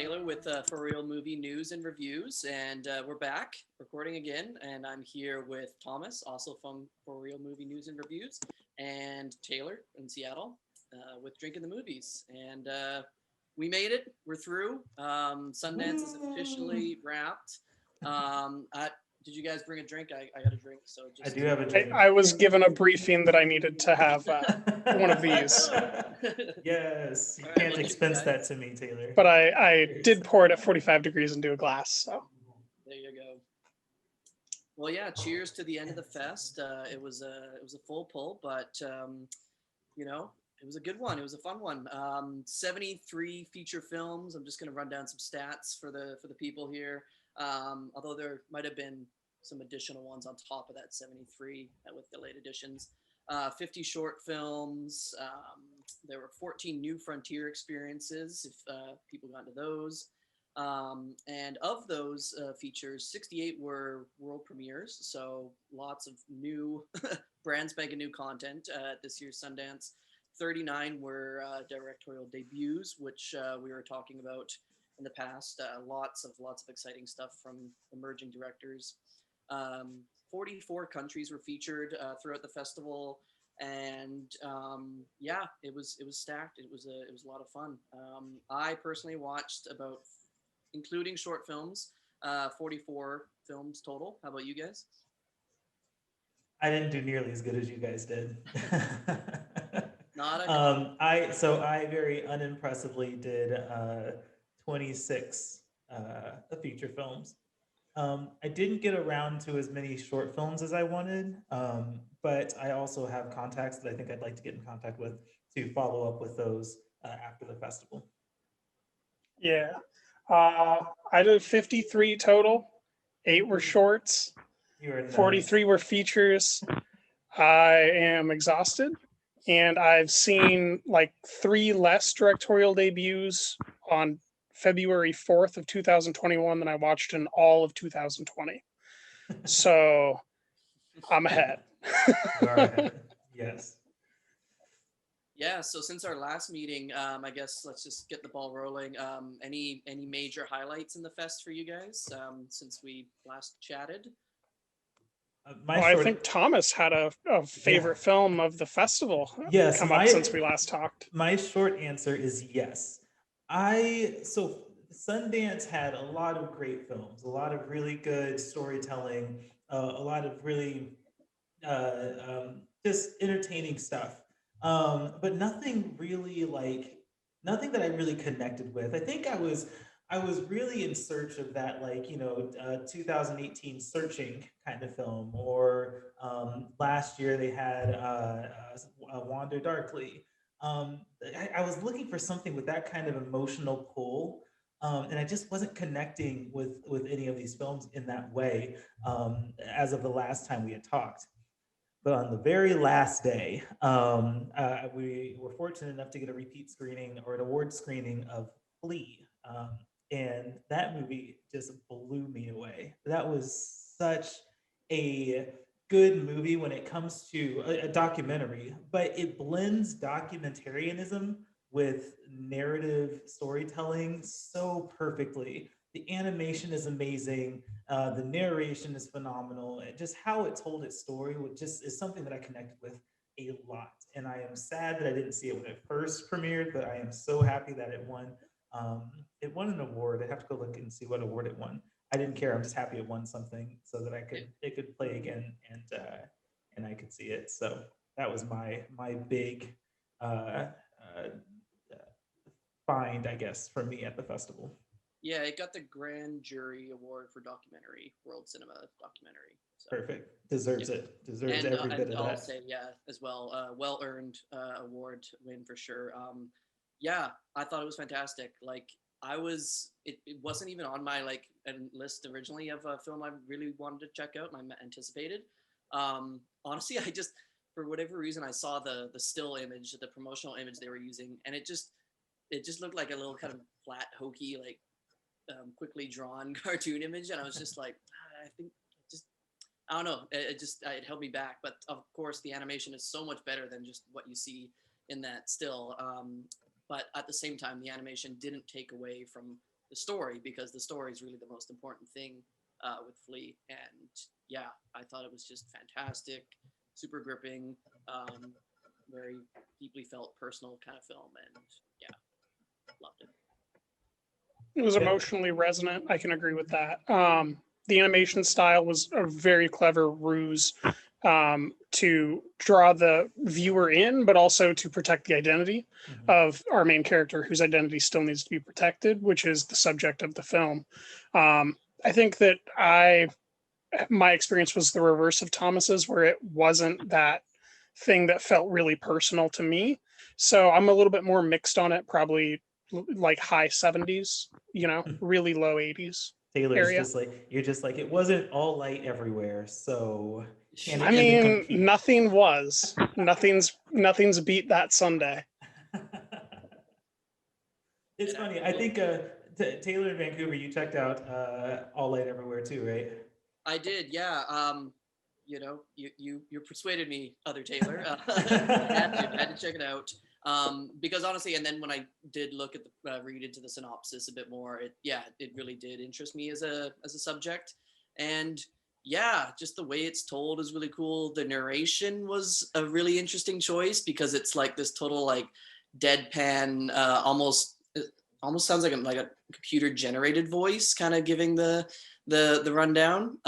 Taylor with ForReel Movie News and Reviews, and we're back recording again. And I'm here with Thomas, also from ForReel Movie News and Reviews, and Taylor in Seattle with Drinking the Movies. And we made it. We're through. Sundance is officially wrapped. Did you guys bring a drink? I got a drink, so just. I do have a drink. I was given a briefing that I needed to have one of these. Yes, you All right, can't well, expense that to me, Taylor. But I did pour it at 45 degrees into a glass. So There you go. Well, yeah. Cheers to the end of the fest. It was a full pull, but you know, it was a good one. It was a fun one. 73 feature films. I'm just going to run down some stats for the people here. Although there might have been some additional ones on top of that 73 with the late additions. 50 short films. There were 14 new frontier experiences, if people got into those. And of those features, 68 were world premieres, so lots of new, brand spanking new content at this year's Sundance. 39 were directorial debuts, which we were talking about in the past. Lots of exciting stuff from emerging directors. 44 countries were featured throughout the festival, and yeah, it was stacked. It was a lot of fun. I personally watched about, including short films, 44 films total. How about you guys? I didn't do nearly as good as you guys did. Not a I very unimpressively did 26 feature films. I didn't get around to as many short films as I wanted, but I also have contacts that I think I'd like to get in contact with to follow up with those after the festival. yeah, I did 53 total. 8 were shorts. You are nice. 43 were features. I am exhausted, and I've seen like 3 less directorial debuts on February 4th of 2021 than I watched in all of 2020. So I'm ahead. You are ahead. Yes. Yeah, so since our last meeting, I guess let's just get the ball rolling. Any major highlights in the fest for you guys since we last chatted? I think Thomas had a favorite film of the festival come up since we last talked. My short answer is yes. So Sundance had a lot of great films, a lot of really good storytelling, a lot of really just entertaining stuff, but nothing that I really connected with. I think I was really in search of that, 2018 searching kind of film, or last year they had Wander Darkly. I was looking for something with that kind of emotional pull, and I just wasn't connecting with any of these films in that way as of the last time we had talked. But on the very last day, we were fortunate enough to get a repeat screening or an award screening of Flea. And that movie just blew me away. That was such a good movie when it comes to a documentary, but it blends documentarianism with narrative storytelling so perfectly. The animation is amazing. The narration is phenomenal. And just how it told its story is something that I connected with a lot. And I am sad that I didn't see it when it first premiered, but I am so happy that it won. It won an award. I have to go look and see what award it won. I didn't care. I'm just happy it won something so that it could play again and I could see it. So that was my big find, I guess, for me at the festival. Yeah, it got the Grand Jury Award for Documentary, World Cinema Documentary. So, perfect. Deserves it. Deserves and, every bit of that. I'll say, yeah, as well, well-earned award win for sure. Yeah, I thought it was fantastic. Like, it wasn't even on my list originally of a film I really wanted to check out and I anticipated. Honestly, I just, for whatever reason, I saw the still image, the promotional image they were using, and it just looked like a little kind of flat, hokey, quickly drawn cartoon image, and I was just like, I think I don't know, it held me back. But of course the animation is so much better than just what you see in that still, but at the same time the animation didn't take away from the story, because the story is really the most important thing with Flea. And yeah, I thought it was just fantastic, super gripping, very deeply felt, personal kind of film, and yeah, loved it. It was Yeah. emotionally resonant. I can agree with that. The animation style was a very clever ruse to draw the viewer in, but also to protect the identity Mhm. of our main character, whose identity still needs to be protected, which is the subject of the film. I think that my experience was the reverse of Thomas's, where it wasn't that thing that felt really personal to me. So I'm a little bit more mixed on it, probably like high 70s, really low 80s Taylor's area. just like, you're just like, it wasn't all light everywhere, so can I it even mean, compete? nothing's beat that Sunday. It's And funny. I think Taylor in Vancouver, you checked out All Light Everywhere too, right? I did, yeah. You persuaded me, other Taylor. I had to check it out. Because honestly, and then when I did look at the read into the synopsis a bit more, it really did interest me as a subject. And yeah, just the way it's told is really cool. The narration was a really interesting choice, because it's like this total like deadpan, almost sounds like a computer generated voice, kind of giving the rundown.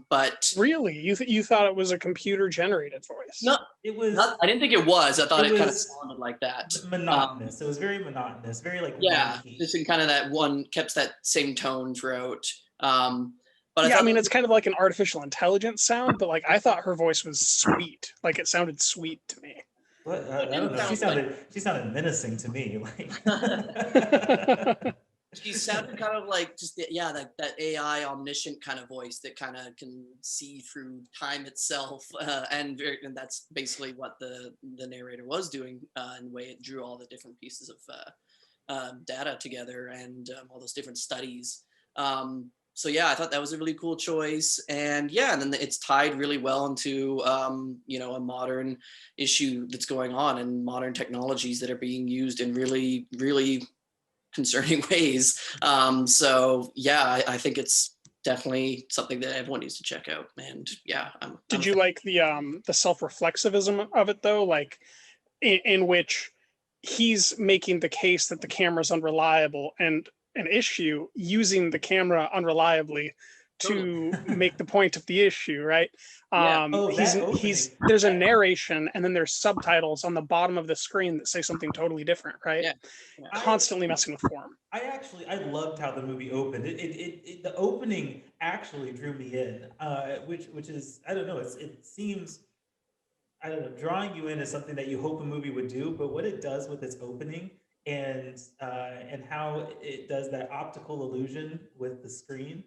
But Really, you thought it was a computer generated voice? no, It was I didn't think it was. I thought it it kind of was sounded like that. monotonous. It was very monotonous, very like one Yeah, key. just in kind of that one, kept that same tone throughout. But I Yeah, I thought mean, that it's kind of like an artificial intelligence sound, but like I thought her voice was sweet. Like it sounded sweet to me. What? it I don't didn't know. She sound like sounded menacing to me. Like she sounded kind of like just that AI omniscient kind of voice that kind of can see through time itself, and that's basically what the narrator was doing, in the way it drew all the different pieces of data together, and all those different studies. So yeah, I thought that was a really cool choice, and yeah, and then it's tied really well into a modern issue that's going on, and modern technologies that are being used in really, really concerning ways. So yeah, I think it's definitely something that everyone needs to check out. And yeah, I'm Did a you like the self-reflexivism of it though? Like in which he's making the case that the camera's unreliable and an issue using the camera unreliably totally. to make the point of the issue, right? Yeah. oh, He's that opening. there's a that- narration and then there's subtitles on the bottom of the screen that say something totally different, right? Yeah. Yeah. Constantly messing with form. I loved how the movie opened. The opening actually drew me in, which is, I don't know. It seems, I don't know, drawing you in is something that you hope a movie would do, but what it does with its opening and how it does that optical illusion with the screen,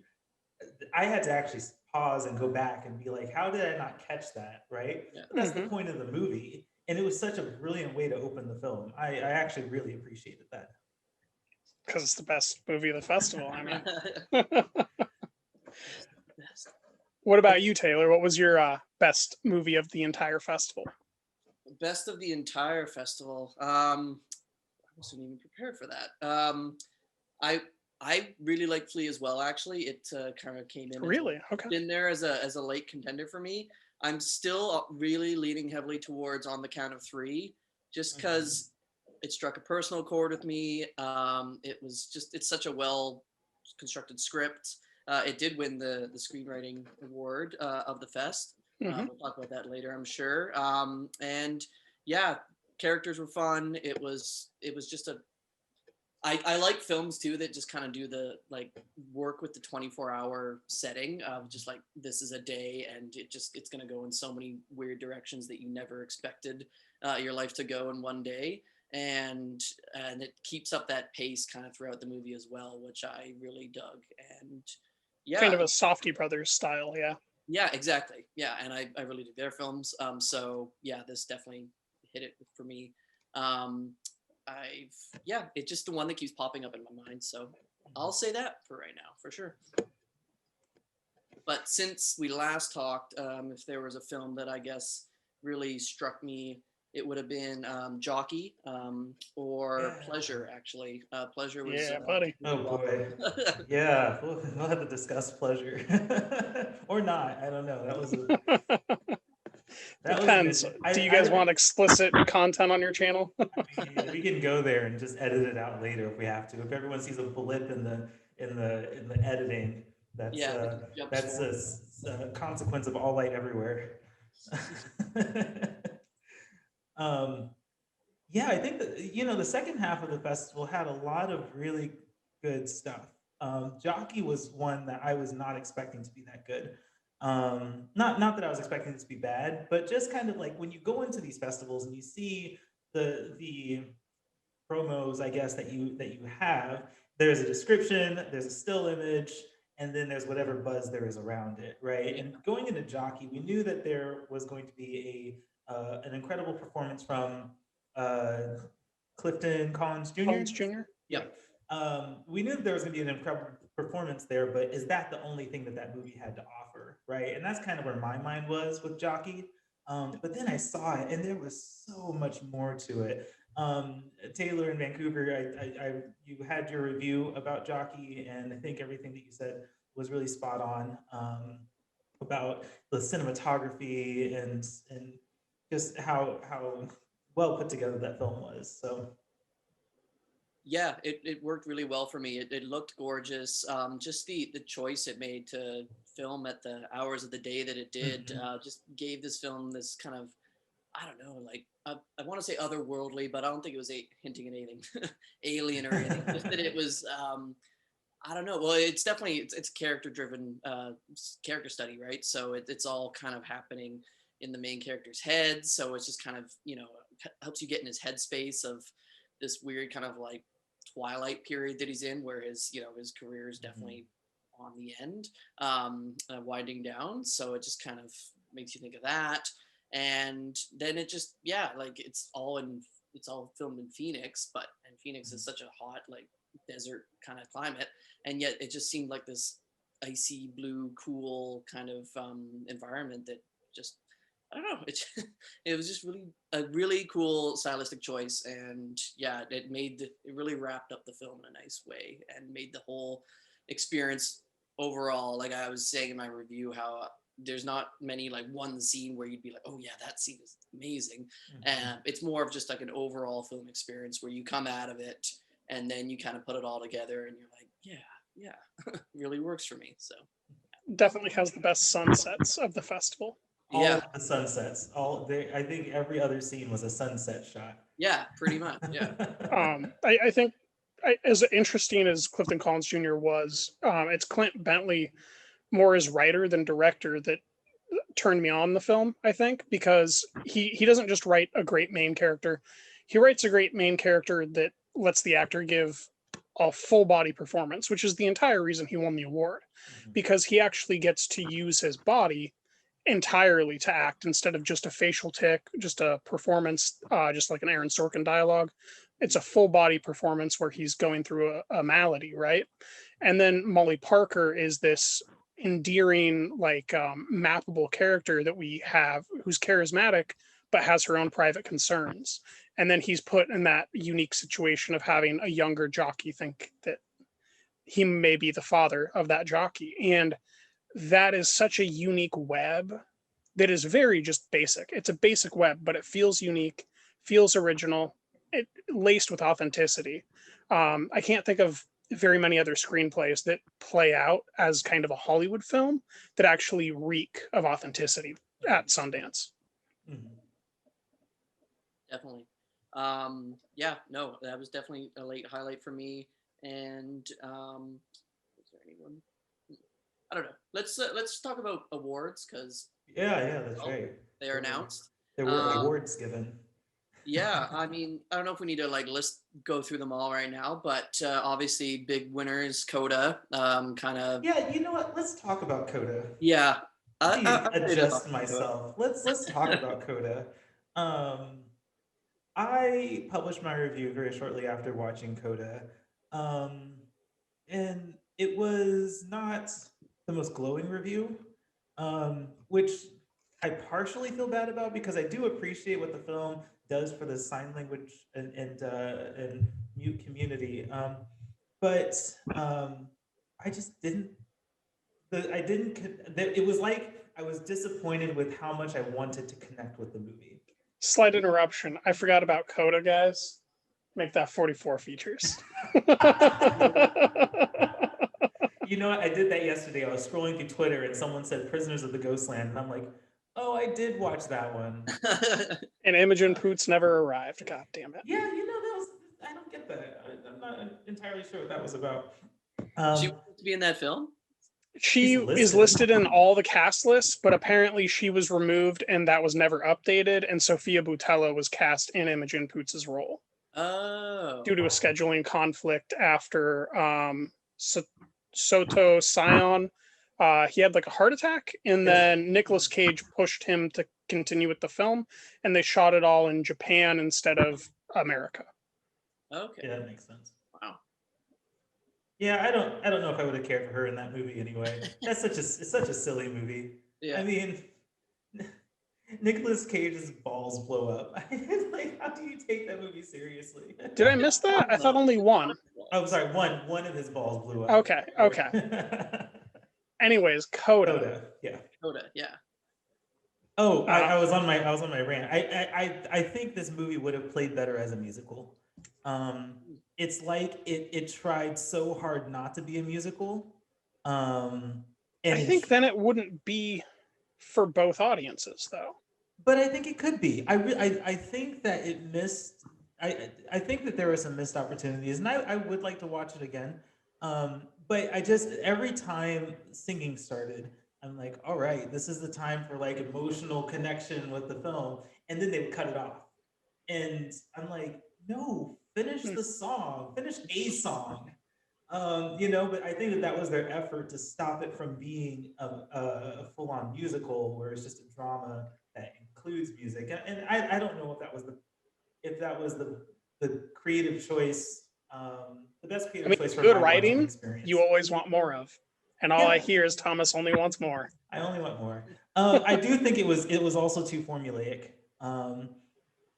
I had to actually pause and go back and be like, how did I not catch that? Right? Yeah. But that's the point of the movie, and it was such a brilliant way to open the film. I actually really appreciated that. Because it's the best movie of the festival. I mean, what about you, Taylor? What was your best movie of the entire festival? Best of the entire festival. I wasn't even prepared for that. I I really like Flea as well. Actually, it kind of came in Really? Okay. in there as a late contender for me. I'm still really leaning heavily towards On the Count of Three, just because it struck a personal chord with me. It's such a well constructed script. It did win the screenwriting award of the fest. Mhm. We'll talk about that later, I'm sure. And yeah, characters were fun. It was just I like films too that just kind of do the like work with the 24-hour setting of just like, this is a day and it's going to go in so many weird directions that you never expected your life to go in one day. And it keeps up that pace kind of throughout the movie as well, which I really dug. And Kind yeah, of a Softy Brothers style, yeah. yeah, exactly. Yeah, and I really dig their films. So yeah, this definitely hit it for me. Um, it's just the one that keeps popping up in my mind. So I'll say that for right now, for sure. But since we last talked, if there was a film that I guess really struck me it would have been Jockey or Yeah. Pleasure. Actually, Pleasure was Yeah, buddy. really Oh well. boy. Yeah, we'll have to discuss pleasure. Or not. I don't know. That was a Depends. good. Do you guys want explicit content on your channel? We can go there and just edit it out later if we have to. If everyone sees a blip in the editing, that's Yeah, it uh just jumps that's forward. a consequence of all light everywhere. um yeah, I think that the second half of the festival had a lot of really good stuff. Jockey was one that I was not expecting to be that good. Not that I was expecting it to be bad, but just kind of like when you go into these festivals and you see the promos, I guess, that you have, there's a description, there's a still image, and then there's whatever buzz there is around it, right? Yeah, And going into Jockey, we knew that there was going to be an incredible performance from uh, Clifton Collins Jr. Collins Jr. Yeah. yep. We knew that there was going to be an incredible performance there, but is that the only thing that that movie had to offer, right? And that's kind of where my mind was with Jockey. But then I saw it, and there was so much more to it. Taylor in Vancouver, you had your review about Jockey, and I think everything that you said was really spot on about the cinematography and just how well put together that film was. So Yeah, it worked really well for me. It looked gorgeous. Just the choice it made to film at the hours of the day that it did just gave this film this kind of, I don't know, like I want to say otherworldly, but I don't think it was hinting at anything alien or anything. Just that it was, I don't know. Well, it's definitely it's character driven, character study, right? So it's all kind of happening in the main character's head. So it's just kind of helps you get in his headspace of this weird kind of like twilight period that he's in, where his career is definitely on the end, winding down. So it just kind of makes you think of that. And then it just, yeah, like it's all filmed in Phoenix, and Phoenix is such a hot, like desert kind of climate, and yet it just seemed like this icy blue, cool kind of environment that just, I don't know, it was just really a really cool stylistic choice, and yeah, it really wrapped up the film in a nice way and made the whole experience overall, like I was saying in my review, how there's not many like one scene where you'd be like, oh yeah, that scene is amazing. And it's more of just like an overall film experience where you come out of it and then you kind of put it all together and you're like, yeah, really works for me. So Definitely has the best sunsets of the festival. all yeah, of the sunsets, I think every other scene was a sunset shot. yeah, pretty much. Yeah. I think as interesting as Clifton Collins Jr. was, it's Clint Bentley more as writer than director that turned me on the film, I think, because he doesn't just write a great main character. He writes a great main character that lets the actor give a full body performance, which is the entire reason he won the award, because he actually gets to use his body entirely to act instead of just a facial tick, just a performance, just like an Aaron Sorkin dialogue. It's a full body performance where he's going through a malady, right? And then Molly Parker is this endearing, like mappable character that we have who's charismatic but has her own private concerns. And then he's put in that unique situation of having a younger jockey think that he may be the father of that jockey. And that is such a unique web that is very just basic. It's a basic web, but it feels unique, feels original, it laced with authenticity. I can't think of very many other screenplays that play out as kind of a Hollywood film that actually reek of authenticity at Sundance. Definitely. Yeah, no, that was definitely a late highlight for me. And is there anyone? I don't know. Let's talk about awards because Yeah, that's right. they are announced. There were awards given. Yeah, I mean, I don't know if we need to like go through them all right now, but obviously big winners, Coda, kind of. Yeah, you know what? Let's talk about Coda. Yeah, Let me I'm ready to talk adjust about myself. Let's talk about Coda. I published my review very shortly after watching Coda, and it was not the most glowing review, which I partially feel bad about because I do appreciate what the film does for the sign language and mute community. But I just didn't. I didn't. It was like I was disappointed with how much I wanted to connect with the movie. Slight interruption. I forgot about Coda, guys. Make that 44 features. You know what? I did that yesterday. I was scrolling through Twitter and someone said "Prisoners of the Ghostland," and I'm like, "Oh, I did watch that one." And Imogen Poots never arrived. God damn it. Yeah, that was. I don't get that. I'm not entirely sure what that was about. She wanted to be in that film? She is listed in all the cast lists, but apparently she was removed and that was never updated. And Sophia Boutella was cast in Imogen Poots' role. Oh. Due to a scheduling conflict after Soto Sion. He had like a heart attack, and then Nicolas Cage pushed him to continue with the film, and they shot it all in Japan instead of America. Okay. Yeah, that makes sense. Wow. Yeah, I don't know if I would have cared for her in that movie anyway. It's such a silly movie. Yeah. I mean, Nicolas Cage's balls blow up. Like, how do you take that movie seriously? Did I miss that? I thought only one. Oh, sorry, one of his balls blew up. Okay. Anyways, Coda. Yeah. Coda, yeah. Oh, I was on my rant. I think this movie would have played better as a musical. It's like it tried so hard not to be a musical. And I think then it wouldn't be for both audiences, though. But I think it could be. I think that it missed. I think that there were some missed opportunities, and I would like to watch it again. But I just every time singing started, I'm like, all right, this is the time for like emotional connection with the film, and then they would cut it off, and I'm like, no, finish the song, finish a song. But I think that was their effort to stop it from being a full-on musical where it's just a drama that includes music. And I don't know if that was the creative choice, the best creative choice for good my writing, experience. You always want more of. And all I hear is Thomas only wants more. I only want more. I do think it was also too formulaic.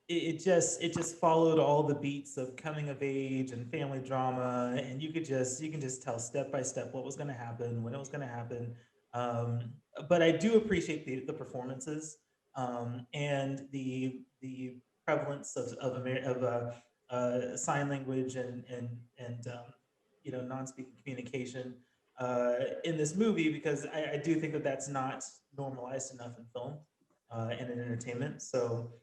It just followed all the beats of coming of age and family drama, and you can just tell step by step what was going to happen, when it was going to happen. But I do appreciate the performances, and the prevalence of sign language and non-speaking communication in this movie, because I do think that that's not normalized enough in film and in entertainment. So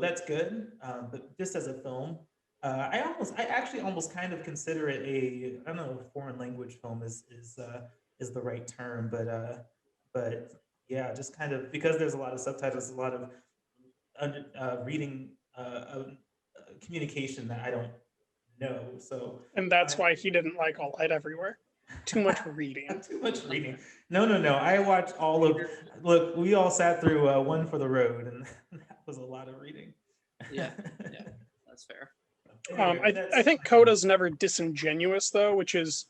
that's good. But just as a film, I actually almost kind of consider it I don't know if foreign language film is the right term, but yeah, just kind of because there's a lot of subtitles, a lot of reading communication that I don't know. So and that's why he didn't like All Light Everywhere. Too much reading. Too much reading. No. I watched all of. Look, we all sat through One for the Road, and that was a lot of reading. Yeah, that's fair. I think Coda's never disingenuous though, which is,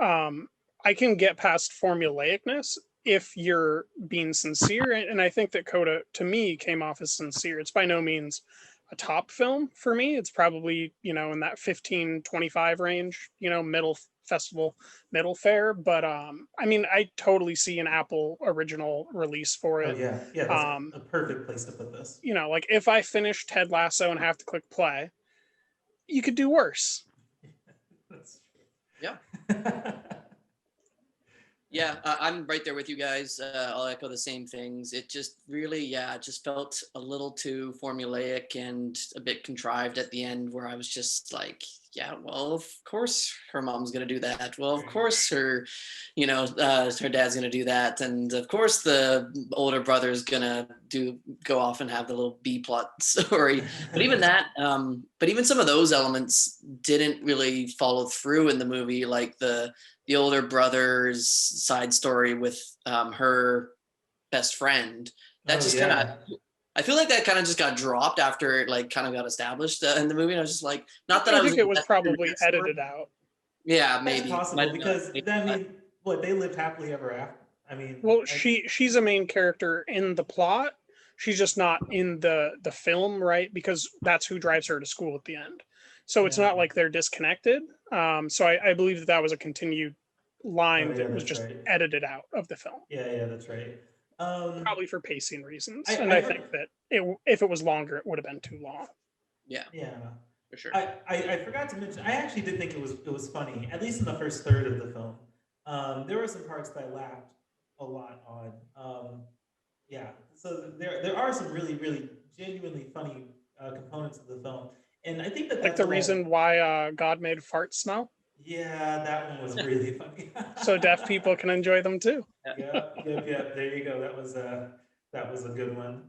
I can get past formulaicness if you're being sincere, and I think that Coda to me came off as sincere. It's by no means a top film for me. It's probably in that 15-25 range, middle festival, middle fare. But I totally see an Apple original release for it. Oh, yeah, that's a perfect place to put this. Like if I finish Ted Lasso and have to click play, you could do worse. That's true. Yeah. Yeah, I'm right there with you guys. I'll echo the same things. It just really, it just felt a little too formulaic and a bit contrived at the end, where I was just like, yeah, well, of course her mom's going to do that. Well, of course her dad's going to do that. And of course the older brother's going to go off and have the little B plot story. But even that, but even some of those elements didn't really follow through in the movie, like the older brother's side story with her best friend. That kind of, I feel like that kind of just got dropped after it like kind of got established in the movie. And I was just like, not that I think it was probably edited out. Yeah, maybe. That's possible because they lived happily ever I mean, Well, she's a main character in the plot. She's just not in the film, right? Because that's who drives her to school at the end. So it's yeah. not like they're disconnected. So I believe that was a continued Oh line yeah, that was that's just right. edited out of the film, Yeah, that's right. probably for pacing reasons. And I I think that if it was longer, it would have been too long. Yeah, yeah. for sure. I forgot to mention. I actually did think it was funny, at least in the first third of the film. There were some parts that I laughed a lot on. Yeah, so there are some really genuinely funny components of the film, and I think that Like that's the what I. reason why God made farts smell, Yeah, that one was really funny. so deaf people can enjoy them too. Yep. There you go. That was a good one.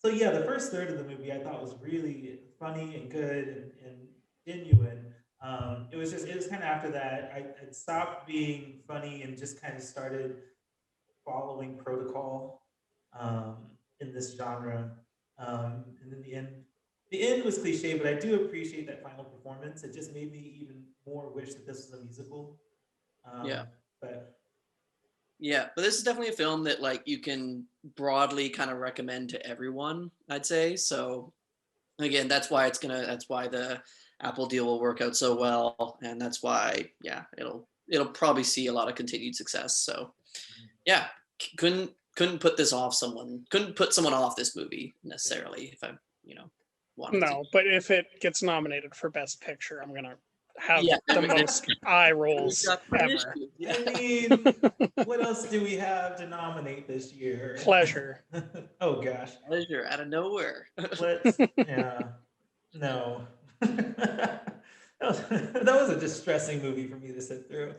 So yeah, the first third of the movie I thought was really funny and good and genuine. It was kind of after that I stopped being funny and just kind of started following protocol um, in this genre. And then the end was cliche, but I do appreciate that final performance. It just made me even more wish that this was a musical. Yeah. But Yeah, but this is definitely a film that like you can broadly kind of recommend to everyone, I'd say. So again, that's why the Apple deal will work out so well, and that's why it'll probably see a lot of continued success. So yeah, couldn't put someone off this movie necessarily if I wanted to. No, but if it gets nominated for Best Picture, I'm gonna have Yeah, the then most eye we've rolls got some ever. issues. Yeah. I mean, what else do we have to nominate this year? Pleasure. Oh gosh, Pleasure out of nowhere. yeah, no. That was a distressing movie for me to sit through.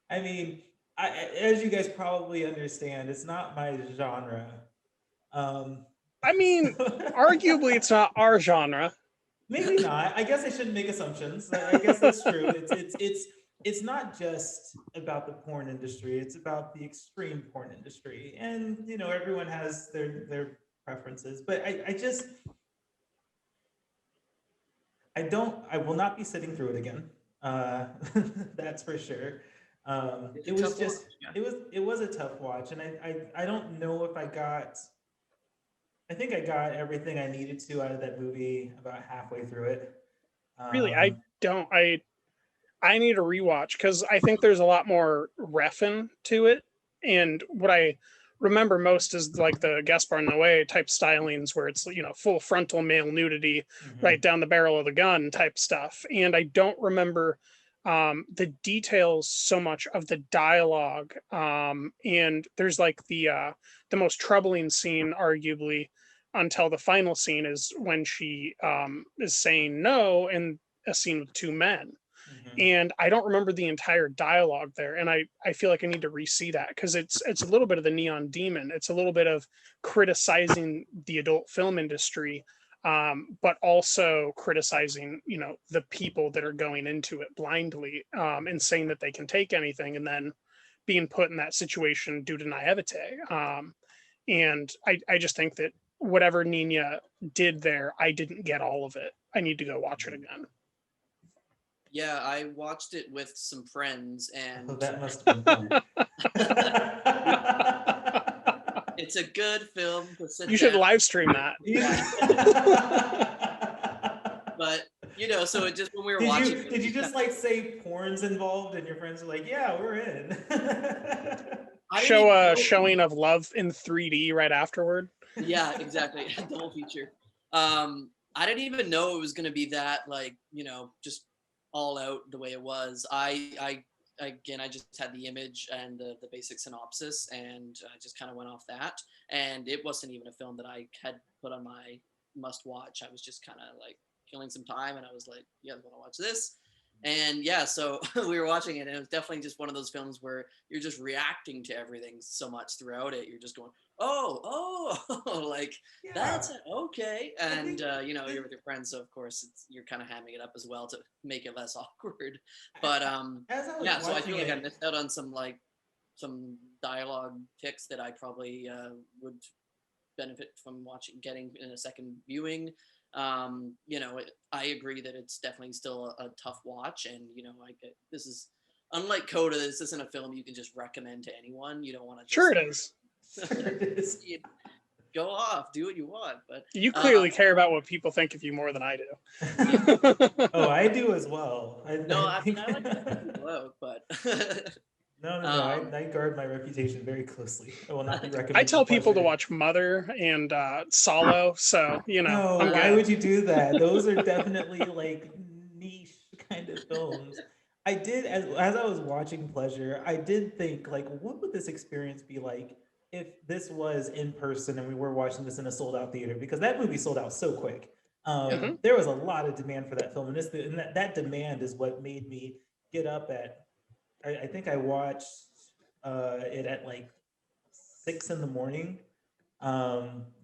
I mean, as you guys probably understand, it's not my genre. Um, I mean, so arguably, it's not our genre. maybe not. I guess I shouldn't make assumptions. I guess that's true. It's not just about the porn industry. It's about the extreme porn industry, and everyone has their preferences. But I just I will not be sitting through it again. Uh, that's for sure. It's It a was tough watch. just Yeah. it was a tough watch, and I don't know if I got. I think I got everything I needed to out of that movie about halfway through it. Really, Um, I need a rewatch because I think there's a lot more reffing to it. And what I remember most is like the Gaspar Noé type stylings where it's full frontal male nudity mhm. right down the barrel of the gun type stuff. And I don't remember the details so much of the dialogue. And there's like the most troubling scene, arguably, until the final scene is when she is saying no in a scene with two men, Mhm. and I don't remember the entire dialogue there. And I feel like I need to re-see that because it's a little bit of the Neon Demon. It's a little bit of criticizing the adult film industry, but also criticizing the people that are going into it blindly, and saying that they can take anything, and then being put in that situation due to naivete. And I just think that whatever Nina did there, I didn't get all of it. I need to go watch it again. Yeah, I watched it with some friends, Oh, and that must have been fun. it's a good film to sit You should down. live stream that. Yeah. But so it just when we were Did watching you it, did you we just kept- like say porn's involved and your friends are like, yeah, we're in? I didn't Show even a know. showing of Love in 3D right afterward. Yeah, exactly. Double feature. I didn't even know it was going to be that like just all out the way it was. I just had the image and the basic synopsis, and I just kind of went off that. And it wasn't even a film that I had put on my must watch. I was just kind of like killing some time, and I was like, "You guys want to watch this?" And yeah, so we were watching it, and it was definitely just one of those films where you're just reacting to everything so much throughout it. You're just going, oh, like Yeah. that's okay. And think you're with your friends, so of course you're kind of hamming it up as well to make it less awkward. But As I was yeah, so I feel watching like I it, missed out on some dialogue ticks that I probably would benefit from getting in a second viewing. I agree that it's definitely still a tough watch, and this is unlike Coda, this isn't a film you can just recommend to anyone. You don't want to. Sure it is. It is. Go off, do what you want. But You clearly care about what people think of you more than I yeah. do. Oh, I do as well. No, I mean I like to help people out, but No. I guard my reputation very closely. I will not be recommending. I tell people to Pleasure. watch Mother and Solo, so No, I'm why good. would you do that? Those are definitely like niche kind of films. I did, as I was watching Pleasure, I did think like, what would this experience be like if this was in person and we were watching this in a sold out theater? Because that movie sold out so quick. Mhm. There was a lot of demand for that film, and that demand is what made me get up at. I think I watched it at like 6 in the morning.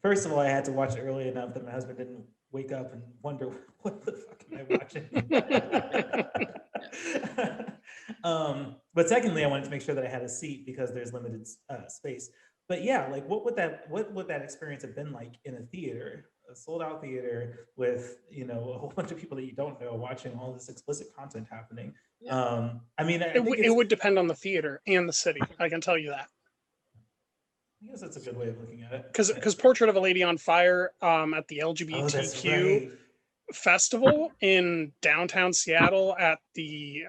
First of all, I had to watch it early enough that my husband didn't wake up and wonder what the fuck am I watching. But secondly, I wanted to make sure that I had a seat because there's limited space. But yeah, like what would that experience have been like in a theater, a sold out theater with a whole bunch of people that you don't know watching all this explicit content happening? yeah. I mean, I It, think w- it would depend on the theater and the city. I can tell you that. I guess that's a good way of looking at it. Because Portrait of a Lady on Fire at the Oh, that's LGBTQ right. festival in downtown Seattle at the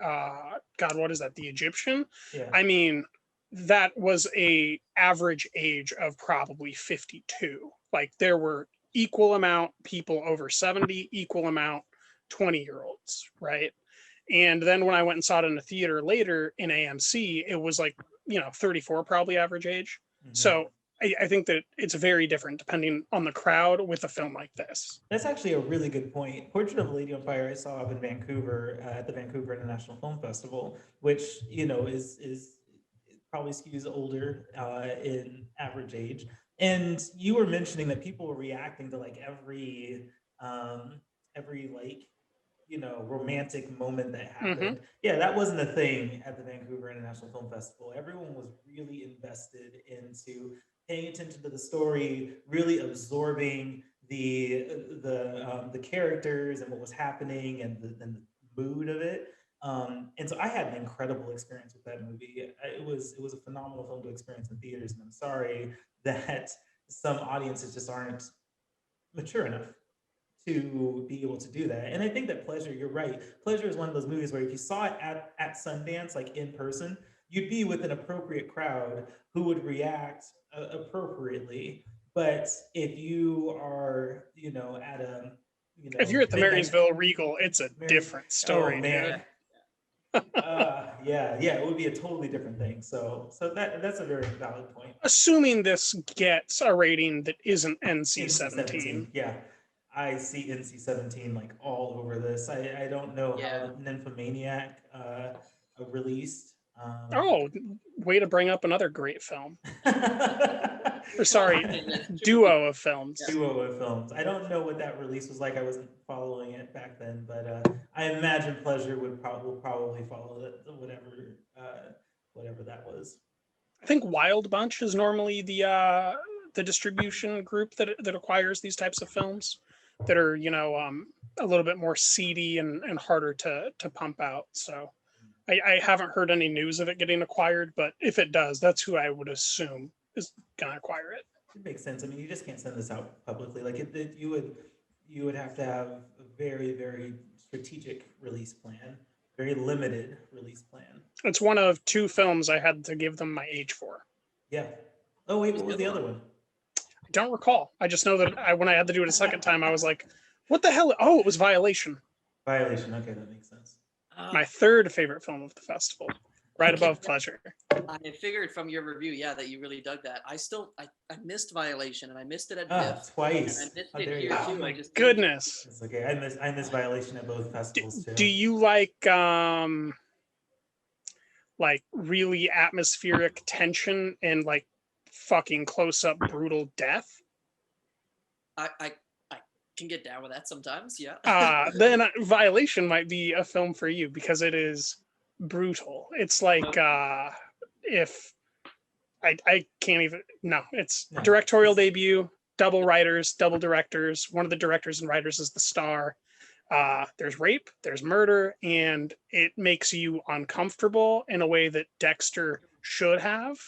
God, what is that? The Egyptian. Yeah. I mean, that was a average age of probably 52. Like there were equal amount people over 70, equal amount 20-year-olds, right? And then when I went and saw it in a theater later in AMC, it was like 34 probably average age. Mhm. So I think that it's very different depending on the crowd with a film like this. That's actually a really good point. Portrait of a Lady on Fire I saw up in Vancouver at the Vancouver International Film Festival, which is probably skews older in average age. And you were mentioning that people were reacting to like every like romantic moment that happened. Yeah, that wasn't a thing at the Vancouver International Film Festival. Everyone was really invested into paying attention to the story, really absorbing the characters and what was happening and the mood of it. And so I had an incredible experience with that movie. It was a phenomenal film to experience in theaters, and I'm sorry that some audiences just aren't mature enough to be able to do that. And I think that Pleasure, you're right. Pleasure is one of those movies where if you saw it at Sundance, like in person, you'd be with an appropriate crowd who would react appropriately. But if you are, at a, If you're at the midnight, Marysville Regal, it's a different oh story, man, dude. yeah, it would be a totally different thing. So that's a very valid point. Assuming this gets a rating that isn't NC-17. NC-17, yeah. I see NC-17 like all over this. I don't know Yeah. how Nymphomaniac released. Oh, way to bring up another great film. Or sorry, Duo. duo of films. Duo of films. I don't know what that release was like. I wasn't following it back then, but I imagine Pleasure will probably follow it, whatever that was. I think Wild Bunch is normally the distribution group that acquires these types of films that are a little bit more seedy and harder to pump out. So I haven't heard any news of it getting acquired, but if it does, that's who I would assume is gonna acquire it. It makes sense. I mean, you just can't send this out publicly. Like you would have to have a very, very strategic release plan, very limited release plan. It's one of two films I had to give them my age for. Yeah. Oh wait, what was the other one? I don't recall. I just know that when I had to do it a second time, I was like, what the hell? Oh, it was Violation. Violation. Okay, that makes sense. My third favorite film of the festival, right Okay. above Pleasure. I figured from your review, yeah, that you really dug that. I missed Violation, and I missed it at Ah, VIFF, twice. and I missed How it dare here you. Oh too. my I just goodness. It's okay. I miss Violation at both festivals too. Do you like really atmospheric tension and like fucking close up brutal death? I can get down with that sometimes. Yeah. Then Violation might be a film for you because it is brutal. It's like if I can't even. No, it's No. directorial debut, double writers, double directors. One of the directors and writers is the star. There's rape, there's murder, and it makes you uncomfortable in a way that Dexter should have,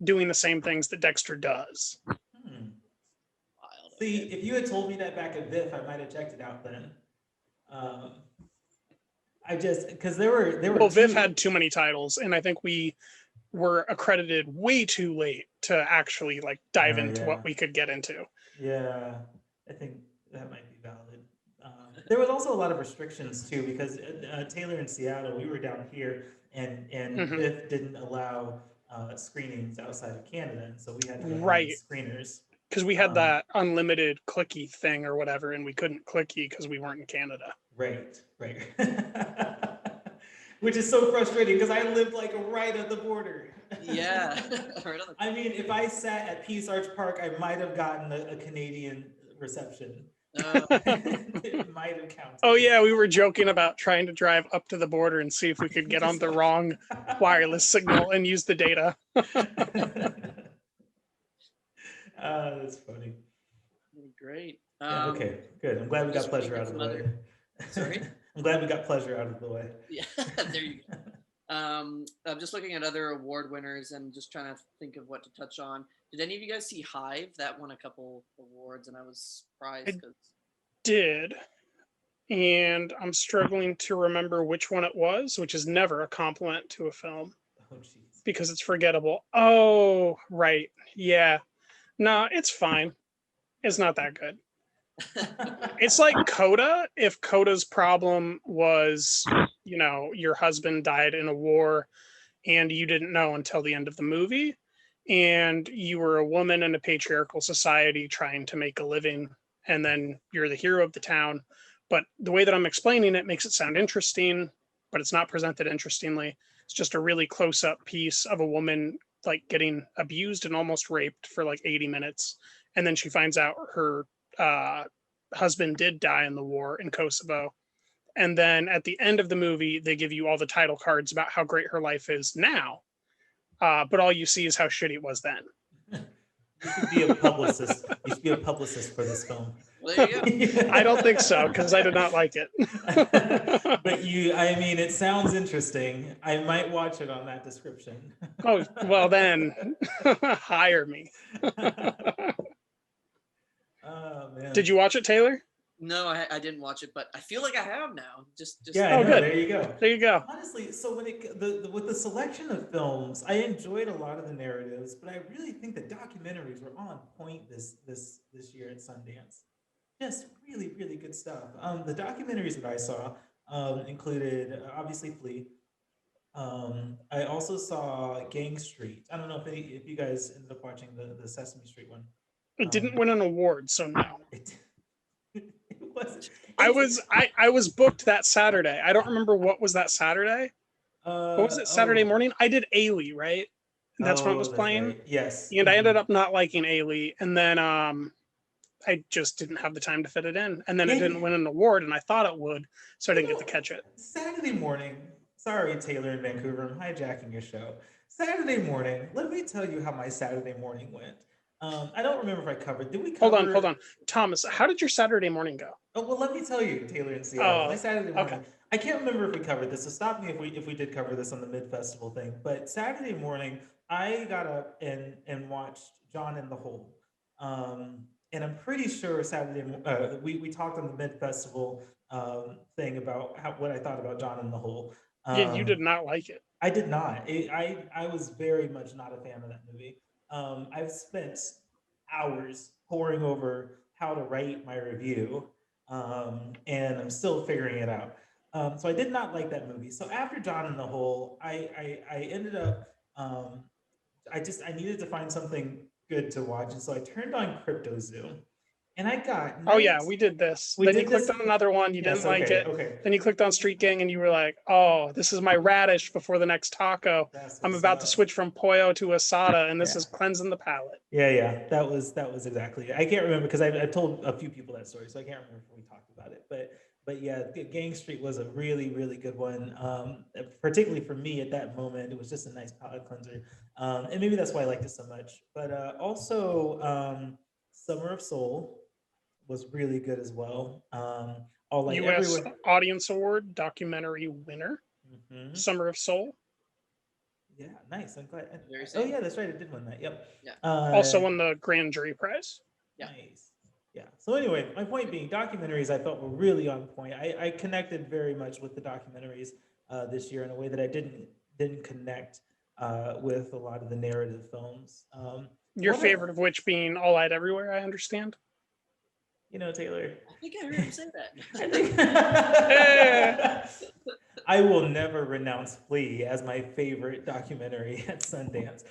doing the same things that Dexter does. Hmm. Wild. See, Okay. if you had told me that back at VIF, I might have checked it out then. I just because there were Well, Viv two. had too many titles, and I think we were accredited way too late to actually like dive into Yeah. what we could get into. Yeah, I think that might be valid. There was also a lot of restrictions too, because Taylor in Seattle, we were down here, and Hmm. VIF didn't allow screenings outside of Canada, and so we had to rely on Right. screeners. Because we had that unlimited clicky thing or whatever, and we couldn't clicky because we weren't in Canada. Right, right. Which is so frustrating because I lived like right at the border. Yeah. Right on the- I mean, if I sat at Peace Arch Park, I might have gotten a Canadian reception. It might have counted. Oh yeah, we were joking about trying to drive up to the border and see if we could get on the wrong wireless signal and use the data. That's funny. Great. Yeah, okay, good. I'm glad we got just pleasure looking at out of the some way. Sorry? I'm glad we got pleasure out of the way. Yeah, there you go. I'm just looking at other award winners and just trying to think of what to touch on. Did any of you guys see Hive? That won a couple awards, and I was surprised because Did, and I'm struggling to remember which one it was, which is never a compliment to a film Oh, jeez. because it's forgettable. Oh, right. Yeah. No, it's fine. It's not that good. It's like Coda. If Coda's problem was, your husband died in a war and you didn't know until the end of the movie, and you were a woman in a patriarchal society trying to make a living, and then you're the hero of the town. But the way that I'm explaining it makes it sound interesting, but it's not presented interestingly. It's just a really close up piece of a woman like getting abused and almost raped for like 80 minutes. And then she finds out her husband did die in the war in Kosovo. And then at the end of the movie, they give you all the title cards about how great her life is now. But all you see is how shitty it was then. You should be a publicist. You should be a publicist for this film. well, there you go. I don't think so, because I did not like it. But I mean, it sounds interesting. I might watch it on that description. Oh, well then, hire me. Oh man. Did you watch it, Taylor? No, I didn't watch it, but I feel like I have now. Just Yeah, Oh, I know. good. There you go. There you go. Honestly, so when with the selection of films, I enjoyed a lot of the narratives, but I really think the documentaries were on point this year at Sundance. Just really, really good stuff. The documentaries that I saw included obviously Flea. I also saw Gang Street. I don't know if you guys ended up watching the Sesame Street one. It didn't win an award, so no. It was. I was booked that Saturday. I don't remember what was that Saturday. What was it, Saturday morning? I did Ailey, right? That's when it was playing. Right. Yes. And I ended up not liking Ailey, and then I just didn't have the time to fit it in. And then it didn't win an award, and I thought it would, so I didn't get to catch it. Saturday morning. Sorry, Taylor in Vancouver. I'm hijacking your show. Saturday morning. Let me tell you how my Saturday morning went. I don't remember if I covered. Did we cover? Hold on. Thomas, how did your Saturday morning go? Oh, well, let me tell you, Taylor and Seattle. My Oh, Saturday morning. okay. I can't remember if we covered this, so stop me if we did cover this on the mid festival thing. But Saturday morning, I got up and watched John in the Hole. And I'm pretty sure we talked on the mid festival thing about what I thought about John in the Hole. Yeah, you did not like it. I did not. I was very much not a fan of that movie. I've spent hours poring over how to write my review, and I'm still figuring it out. So I did not like that movie. So after John in the Hole, I ended up I needed to find something good to watch, and so I turned on Crypto Zoo, and I got Oh yeah, we did this. We Then did you clicked this? on another one, you Yes, didn't like it. Okay, Then you clicked on Street Gang and you were like, oh, this is my radish before the next taco. that's I'm what's about to up. switch from pollo to asada, and this Yeah. is cleansing the palate. Yeah, that was exactly it. I can't remember because I told a few people that story, so I can't remember if we talked about it. But yeah, Gang Street was a really, really good one. Particularly for me at that moment, it was just a nice palate cleanser, and maybe that's why I liked it so much. But also, Summer of Soul was really good as well. All Light U.S. Everywhere. Audience Award documentary winner, Hmm. Summer of Soul. Yeah, nice. I'm glad. Very Oh safe. yeah, that's right. It did win that. Yep. Yeah. Also won the Grand Jury Prize. Yeah. Nice. Yeah. So anyway, my point being, documentaries I felt were really on point. I connected very much with the documentaries this year in a way that I didn't connect with a lot of the narrative films. Your One of, favorite of which being All Light Everywhere, I understand. Taylor. I think I heard him say that. I think I will never renounce Flea as my favorite documentary at Sundance.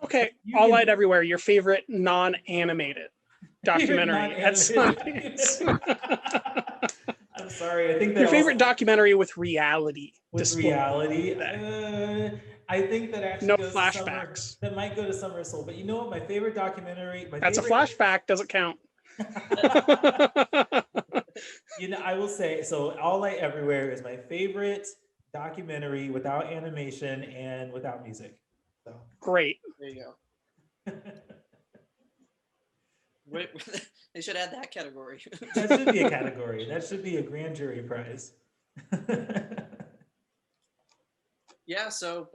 Okay, You All can- Light Everywhere, your favorite non-animated documentary at Sundance. I'm sorry. I think that Your favorite also, documentary with reality with display. reality, I think that actually No goes to Summer. flashbacks. That might go to Summer of Soul. But you know what? My favorite documentary. That's a flashback. Doesn't count. I will say so. All Light Everywhere is my favorite documentary without animation and without music. So Great. There you go. Wait, they should add that category. that should be a category. That should be a grand jury prize. Yeah, so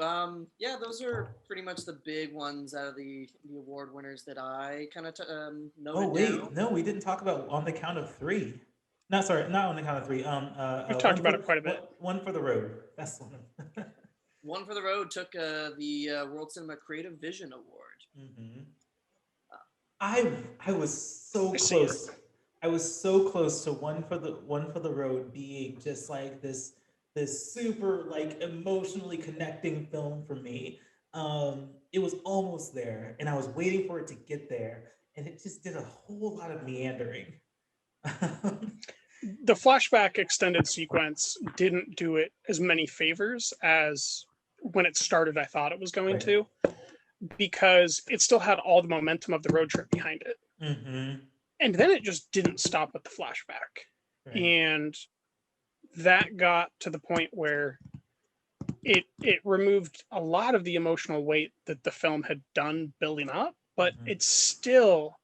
yeah, those are pretty much the big ones out of the award winners that I kind of noted Oh wait, down. no, we didn't talk about On the Count of Three. No, sorry, not On the Count of Three. We've talked about it quite a bit. One for the Road. That's the one. One for the Road took the World Cinema Creative Vision Award. Mm-hmm. I was so I see it. close. I was so close to One for the Road being just like this super like emotionally connecting film for me. It was almost there, and I was waiting for it to get there, and it just did a whole lot of meandering. The flashback extended sequence didn't do it as many favors as when it started I thought it was going Right. to, because it still had all the momentum of the road trip behind it. Mm-hmm. And then it just didn't stop at the flashback. Right. And that got to the point where it removed a lot of the emotional weight that the film had done building up, but Mhm. it still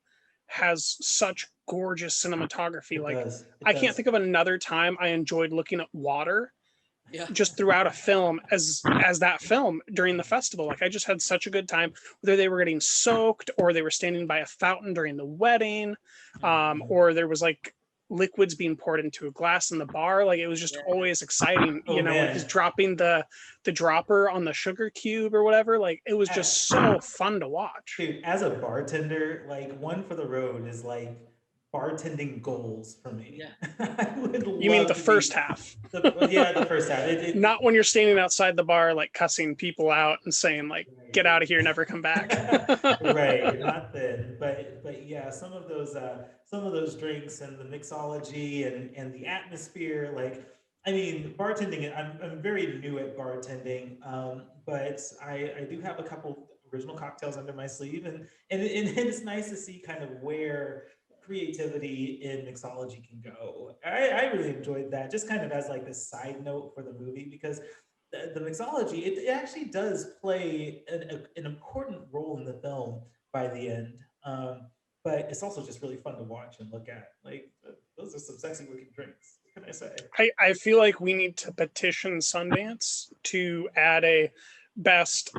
has such gorgeous cinematography. It Like does. It I can't does. think of another time I enjoyed looking at water Yeah. just throughout a film as that film during the festival. Like I just had such a good time, whether they were getting soaked or they were standing by a fountain during the wedding, Mhm. or there was like liquids being poured into a glass in the bar. Like it was just Yeah. always exciting. Oh, When man. he's dropping the dropper on the sugar cube or whatever. Like it was just so fun to watch. Dude, as a bartender, like One for the Road is like bartending goals for me. Yeah. I would You mean love the to be- first half? the first half. Not when you're standing outside the bar, like cussing people out and saying like, "Get out of here, never come back." Right, not then, but yeah, some of those drinks and the mixology and the atmosphere, like I mean, bartending. I'm very new at bartending, but I do have a couple original cocktails under my sleeve, and it's nice to see kind of where creativity in mixology can go. I really enjoyed that, just kind of as like the side note for the movie, because the mixology, it actually does play an important role in the film by the end. But it's also just really fun to watch and look at. Like those are some sexy looking drinks. What can I say? I feel like we need to petition Sundance to add a best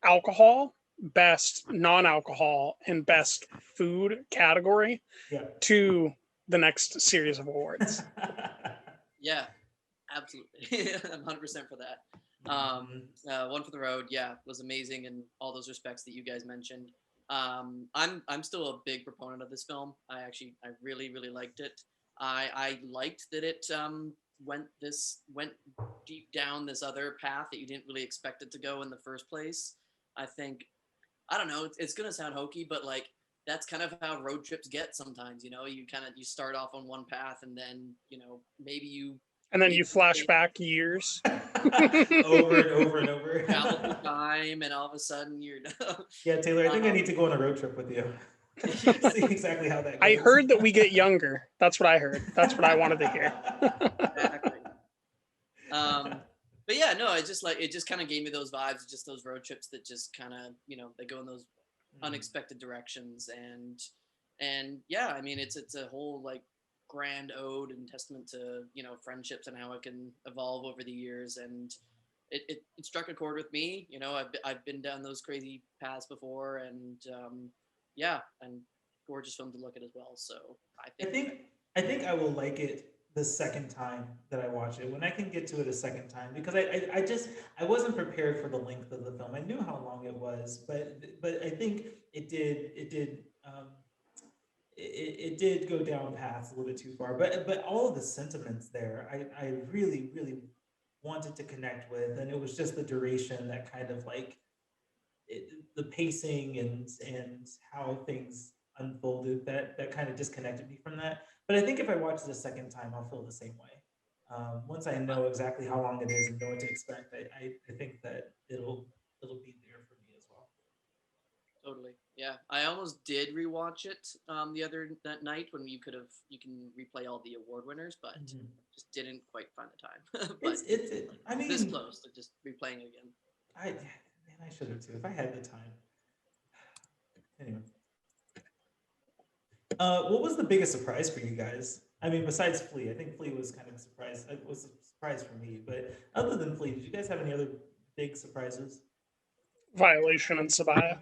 alcohol, best non-alcohol, and best food category Yeah. to the next series of awards. Yeah, absolutely. I'm 100% for that. One for the Road, yeah, was amazing in all those respects that you guys mentioned. I'm still a big proponent of this film. I really liked it. I liked that it went deep down this other path that you didn't really expect it to go in the first place. I think, I don't know, it's gonna sound hokey, but like that's kind of how road trips get sometimes. You start off on one path and then maybe you And then you flash back years. Over and over and over. travel through time, and all of a sudden you're Yeah, Taylor, I think I need to go on a road trip with you. See exactly how that goes. I heard that we get younger. That's what I heard. That's what I wanted to hear. Exactly. But yeah, no, it just kind of gave me those vibes, just those road trips that just kind of, they go in those unexpected directions, and yeah, I mean, it's a whole like grand ode and testament to, you know, friendships and how it can evolve over the years. And it struck a chord with me. You know, I've been down those crazy paths before, and yeah, and gorgeous film to look at as well. So I think I will like it the second time that I watch it, when I can get to it a second time, because I just I wasn't prepared for the length of the film. I knew how long it was, but I think it did go down paths a little bit too far. But all of the sentiments there, I really really wanted to connect with, and it was just the duration that kind of like the pacing and how things unfolded that kind of disconnected me from that. But I think if I watch it a second time, I'll feel the same way. Once I know exactly how long it is and know what to expect, I think that it'll be there for me as well. totally. Yeah, I almost did rewatch it the other that night when you can replay all the award winners, but Mhm. just didn't quite find the time. But I this mean, close to just replaying it again. I should have too if I had the time. Anyway, what was the biggest surprise for you guys? I mean, besides Flea, I think Flea was kind of a surprise. It was a surprise for me, but other than Flea, did you guys have any other big surprises? Violation and Sabaya.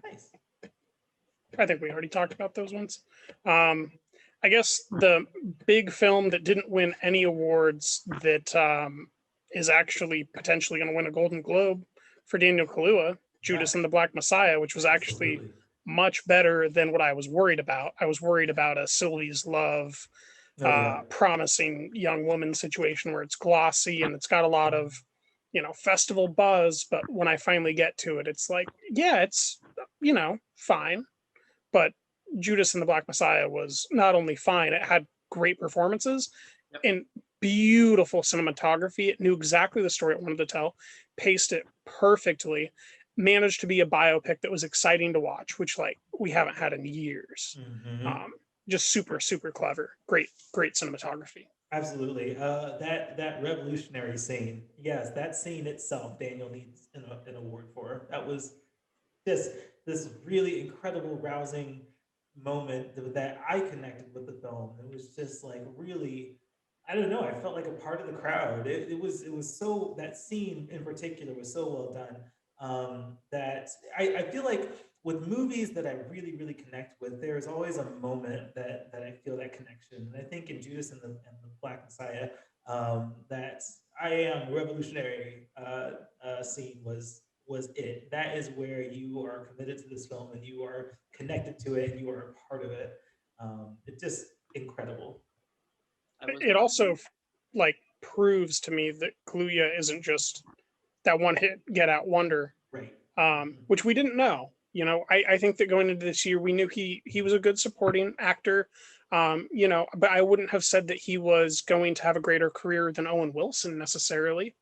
Nice. I think we already talked about those ones. I guess the big film that didn't win any awards that is actually potentially going to win a Golden Globe for Daniel Kaluuya, Judas Yeah, and the Black Messiah, which was actually absolutely. much better than what I was worried about. I was worried about a Sylvie's Love, Oh yeah. promising young woman situation where it's glossy and it's got a lot of, you know, festival buzz. But when I finally get to it, it's like, yeah, it's, you know, fine. But Judas and the Black Messiah was not only fine, it had great performances Yep. and beautiful cinematography. It knew exactly the story it wanted to tell, paced it perfectly, managed to be a biopic that was exciting to watch, which like we haven't had in years. Hmm. Um, just super, super clever. Great cinematography. Absolutely. That revolutionary scene. Yes, that scene itself, Daniel needs an award for. That was just this really incredible, rousing moment that I connected with the film. It was just like really, I don't know. I felt like a part of the crowd. It was so, that scene in particular was so well done, that I feel like with movies that I really really connect with, there's always a moment that I feel that connection. And I think in Judas and the Black Messiah, that I am revolutionary scene was it. That is where you are committed to this film and you are connected to it and you are a part of it. It's just incredible. I was It also like proves to me that Kaluuya isn't just that one hit get out wonder, Right. Mhm. which we didn't know. You know, I think that going into this year, we knew he was a good supporting actor. You know, but I wouldn't have said that he was going to have a greater career than Owen Wilson necessarily,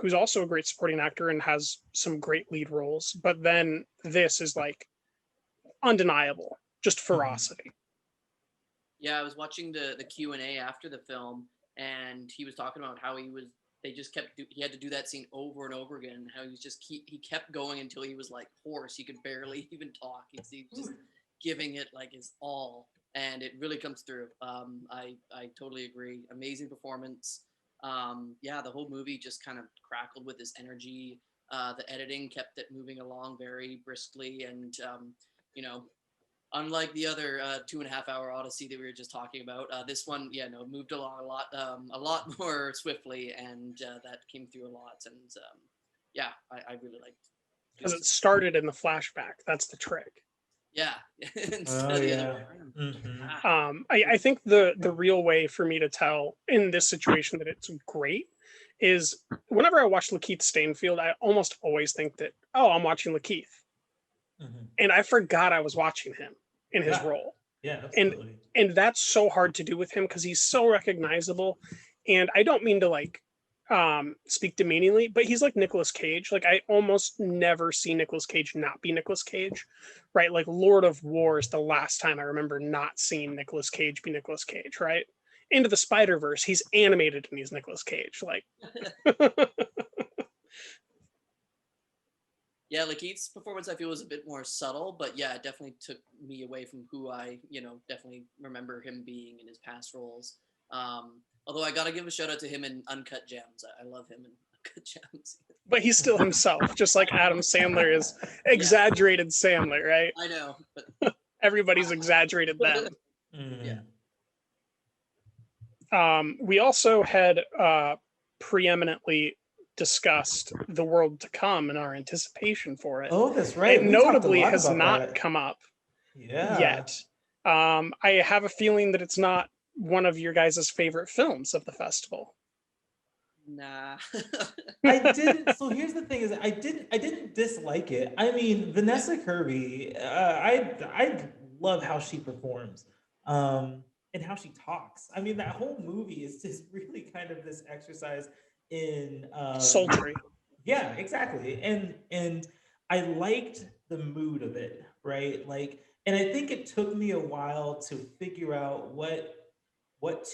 who's also a great supporting actor and has some great lead roles. But then this is like undeniable, just Mhm. ferocity. Yeah, I was watching the Q&A after the film, and he was talking about how they just he had to do that scene over and over again, and how he kept going until he was like hoarse. He could barely even talk. He was just giving it like his all, and it really comes through. I totally agree. Amazing performance. Yeah, the whole movie just kind of crackled with his energy. The editing kept it moving along very briskly, and you know, unlike the other 2.5 hour Odyssey that we were just talking about, this one, yeah, no, moved along a lot more swiftly, and that came through a lot. And yeah, I really liked Because it Judas. started in the flashback. That's the trick. Yeah, Oh instead of the other way yeah. around. Hmm. I think the real way for me to tell in this situation that it's great is whenever I watch Lakeith Stanfield, I almost always think that, oh, I'm watching Lakeith. Hmm. And I forgot I was watching him in his Yeah. role. Yeah. And Absolutely. and that's so hard to do with him because he's so recognizable. And I don't mean to like speak demeaningly, but he's like Nicolas Cage. Like I almost never see Nicolas Cage not be Nicolas Cage. Right? Like Lord of War is the last time I remember not seeing Nicolas Cage be Nicolas Cage, right? Into the Spider-Verse, he's animated and he's Nicolas Cage. Like Yeah, Lakeith's performance I feel was a bit more subtle, but yeah, it definitely took me away from who I, definitely remember him being in his past roles. Although I gotta give a shout out to him in Uncut Gems. I love him in Uncut Gems. But he's still himself, just like Adam Sandler is Yeah, exaggerated Sandler, right? I know, but Everybody's exaggerated them. yeah. We also had preeminently discussed The World to Come and our anticipation for it. Oh, that's right. It We talked a notably lot has about not that. come up Yeah. yet. I have a feeling that it's not one of your guys' favorite films of the festival. Nah. I didn't. So here's the thing: is I didn't dislike it. I mean, Vanessa Kirby. I love how she performs, and how she talks. I mean, that whole movie is just really kind of this exercise in Sultry. yeah, exactly. And I liked the mood of it, right? Like, and I think it took me a while to figure out what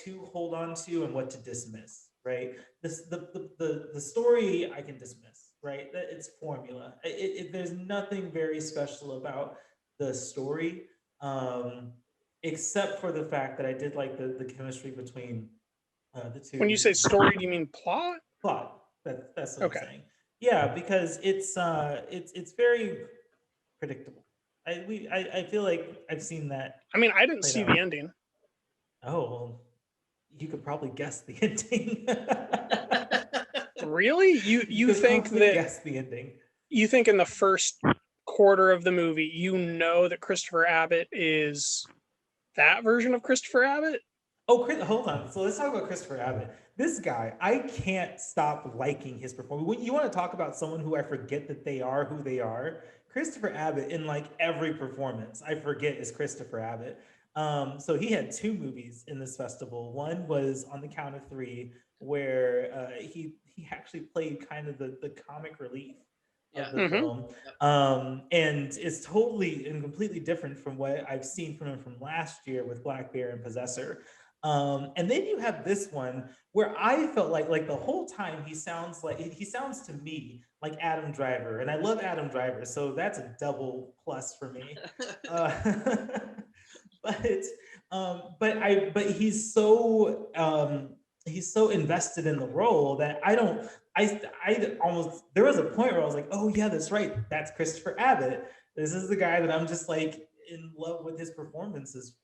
to hold on to and what to dismiss, right? The story I can dismiss, right? That it's formula. There's nothing very special about the story, um, except for the fact that I did like the chemistry between the When you two. say story, do you mean plot? Plot. That's what Okay. I'm saying. Yeah, because it's very predictable. I feel like I've seen that I mean, I didn't played see out. the ending. Oh, well, you could probably guess the ending. Really? You could think probably that guess the ending. you think in the first quarter of the movie, you know that Christopher Abbott is that version of Christopher Abbott? Oh, hold on. So let's talk about Christopher Abbott. This guy, I can't stop liking his performance. When you want to talk about someone who I forget that they are who they are, Christopher Abbott in like every performance, I forget is Christopher Abbott. So he had two movies in this festival. One was On the Count of Three, where he actually played kind of the comic relief Yeah. of the Mhm. film, and it's totally and completely different from what I've seen from him from last year with Black Bear and Possessor. And then you have this one where I felt like the whole time he sounds to me like Adam Driver, and I love Adam Driver, so that's a double plus for me. Uh, but but he's so invested in the role that I almost there was a point where I was like, oh yeah, that's right, that's Christopher Abbott. This is the guy that I'm just like in love with his performances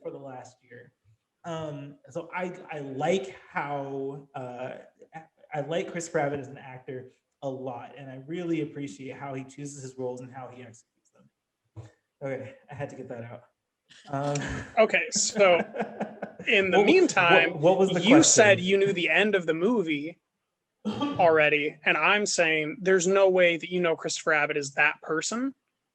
for the last year. So I like how I like Chris Pratt as an actor a lot, and I really appreciate how he chooses his roles and how he executes them. Okay, I had to get that out. Okay, so in the what, meantime, what was the you said question? you knew the end of the movie already, and I'm saying there's no way that you know Christopher Abbott is that person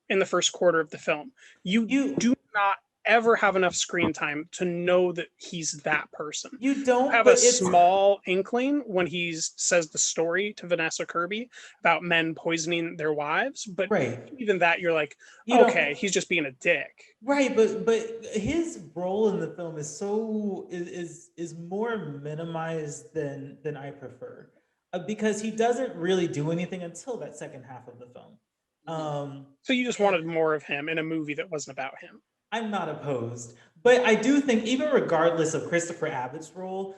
in the first quarter of the film. You You do not ever have enough screen time to know that he's that person. you You don't, have but a it's small inkling when he says the story to Vanessa Kirby about men poisoning their wives, but right. even that you're like, You don't okay, he's just being a dick. right, but his role in the film is is more minimized than I prefer, because he doesn't really do anything until that second half of the film. So you just And wanted more of him in a movie that wasn't about him. I'm not opposed, but I do think even regardless of Christopher Abbott's role,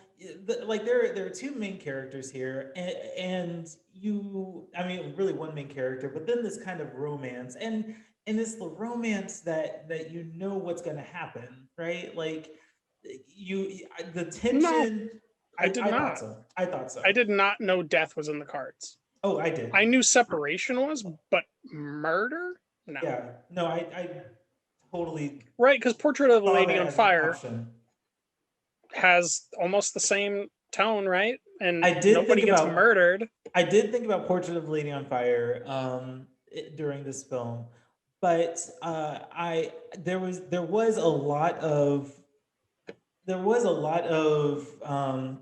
like there are two main characters here, and I mean really one main character, but then this kind of romance, and it's the romance that you know what's going to happen, right? Like the No, tension. I did I not. thought so. I thought so. I did not know death was in the cards. Oh, I did. I knew separation was, but murder? No. Yeah. No, I totally Right, because Portrait of a saw Lady that on as an Fire option. has almost the same tone, right? And I did think nobody gets about murdered. I did think about Portrait of a Lady on Fire during this film, but I there was a lot of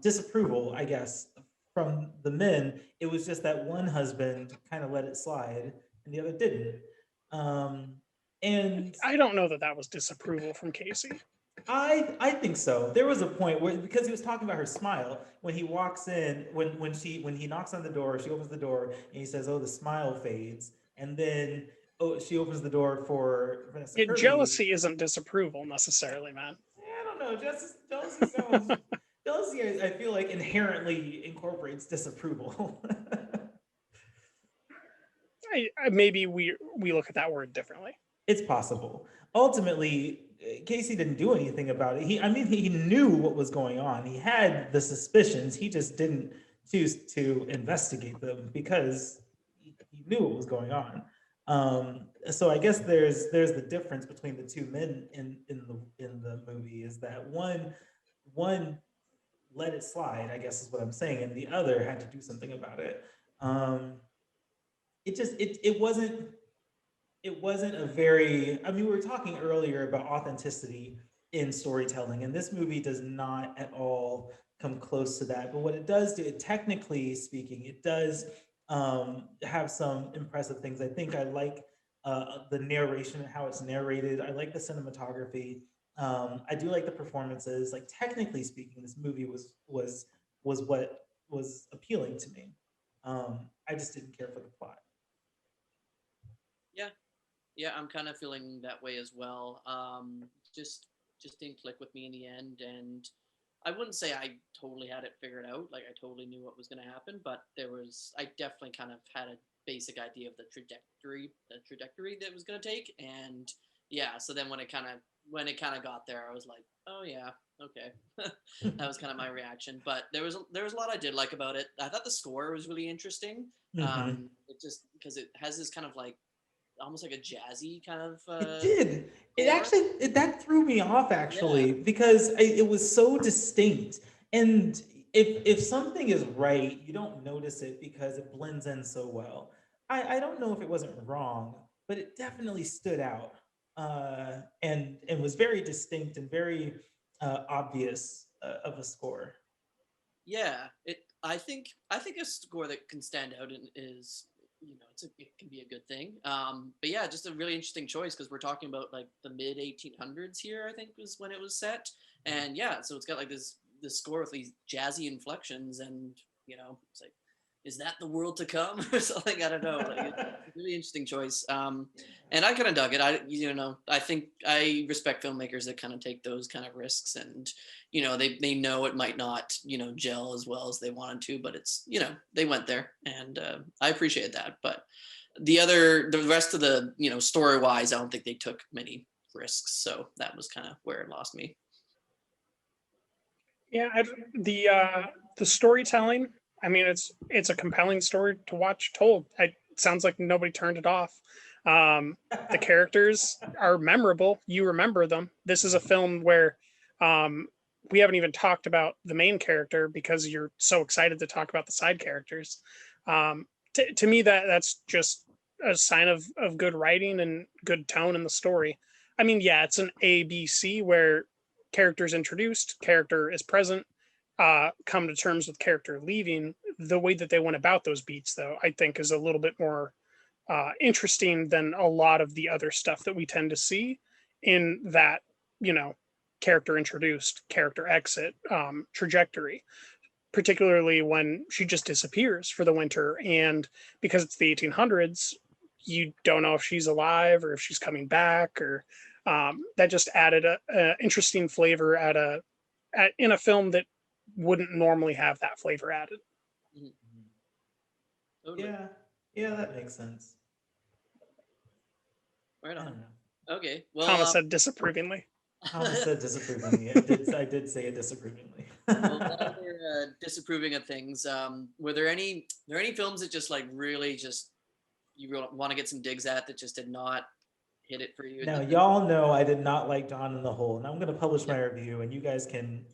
disapproval, I guess, from the men. It was just that one husband kind of let it slide, and the other didn't. Um, and I don't know that that was disapproval from Casey. I think so. There was a point where, because he was talking about her smile when he walks in, when he knocks on the door, she opens the door and he says, "Oh, the smile fades." and then she opens the door for Vanessa Yeah, Kirby. jealousy isn't disapproval necessarily, man. I don't know. Jealousy sounds. Jealousy, I feel like inherently incorporates disapproval. Maybe we look at that word differently. It's possible. Ultimately, Casey didn't do anything about it. I mean, he knew what was going on. He had the suspicions. He just didn't choose to investigate them because he knew what was going on. So I guess there's the difference between the two men in the movie is that one let it slide, I guess is what I'm saying, and the other had to do something about it. Um, it wasn't a very, I mean, we were talking earlier about authenticity in storytelling, and this movie does not at all come close to that. But what it does do, technically speaking, it does have some impressive things. I think I like the narration and how it's narrated. I like the cinematography. I do like the performances. Like technically speaking, this movie was what was appealing to me. I just didn't care for the plot. Yeah, yeah, I'm kind of feeling that way as well. Just didn't click with me in the end, and I wouldn't say I totally had it figured out. Like I totally knew what was going to happen, but I definitely kind of had a basic idea of the trajectory that it was going to take, and yeah. So then when it kind of got there, I was like, oh yeah, okay. That was kind of my reaction. But there was a lot I did like about it. I thought the score was really interesting. Mhm. It just because it has this kind of like almost like a jazzy kind of It did. It score. actually that threw me off Yeah, actually because it was so distinct. And if something is right, you don't notice it because it blends in so well. I don't know if it wasn't wrong, but it definitely stood out and was very distinct and very obvious of a score. yeah. I think a score that can stand out is it can be a good thing. But yeah, just a really interesting choice because we're talking about like the mid 1800s here. I think was when it was set, and yeah, so it's got like this score with these jazzy inflections, and it's like, is that the world to come or something? I don't know. Like it's a really interesting choice. And I kind of dug it. I think I respect filmmakers that kind of take those kind of risks, and they know it might not gel as well as they wanted to, but it's they went there, and I appreciate that. But the rest of the story wise, I don't think they took many risks, so that was kind of where it lost me. Yeah, the storytelling. I mean, it's a compelling story to watch told. It sounds like nobody turned it off. The characters are memorable. You remember them. This is a film where um, we haven't even talked about the main character because you're so excited to talk about the side characters. To me, that's just a sign of good writing and good tone in the story. I mean, yeah, it's an ABC where characters introduced, character is present, come to terms with character leaving. The way that they went about those beats, though, I think is a little bit more interesting than a lot of the other stuff that we tend to see in that, you know, character introduced, character exit trajectory, particularly when she just disappears for the winter. And because it's the 1800s, you don't know if she's alive or if she's coming back, or that just added a interesting flavor in a film that wouldn't normally have that flavor added. Mhm. Mhm. Totally. Yeah, yeah, that makes sense. Right I on. don't know. Okay. Well, Thomas said disapprovingly. Thomas said disapprovingly. I did say it disapprovingly. well, while we're disapproving of things, were there any films that just like really just you want to get some digs at that just did not hit it for you? Now, y'all know I did not like Dawn in the Hole, and I'm going to publish Yeah, my review, and you guys can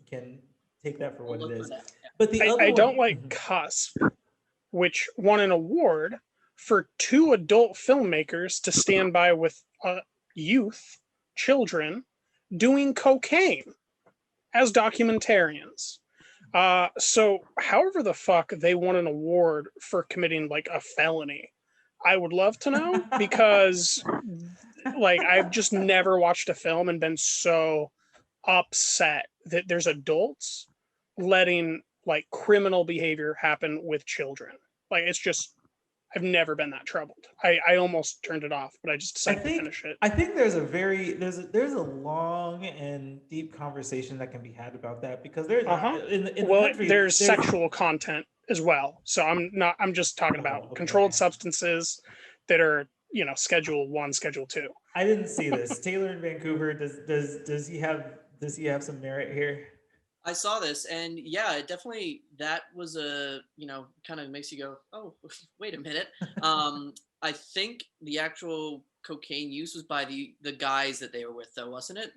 take that for I'll what it look for is. that. But the other I one, don't like mhm. Cusp, which won an award for two adult filmmakers to stand by with youth, children, doing cocaine as documentarians. So however the fuck they won an award for committing like a felony, I would love to know, because like I've just never watched a film and been so upset that there's adults letting like criminal behavior happen with children. Like it's just I've never been that troubled. I almost turned it off, but I just decided to finish it. I think there's a long and deep conversation that can be had about that, because there's in the country there's sexual content as well. So I'm just talking about controlled substances that are, Schedule 1, Schedule 2. I didn't see this. Taylor in Vancouver, does he have some merit here? I saw this, and yeah, it definitely, that was a, kind of makes you go, oh, wait a minute. I think the actual cocaine use was by the guys that they were with, though, wasn't it?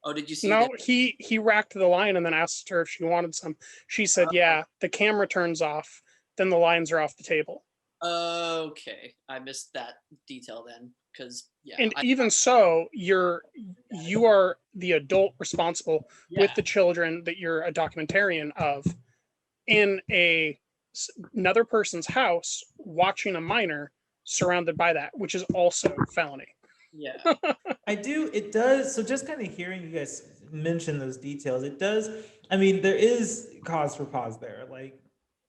Oh, did you see No, that? he racked the line and then asked her if she wanted some. She said, yeah, the camera turns off, then the lines are off the table. Okay, I missed that detail then, because yeah. And even so, you are the adult responsible with the children that you're a documentarian of in another person's house, watching a minor surrounded by that, which is also felony. Yeah. It does. So just kind of hearing you guys mention those details, it does. I mean, there is cause for pause there. Like,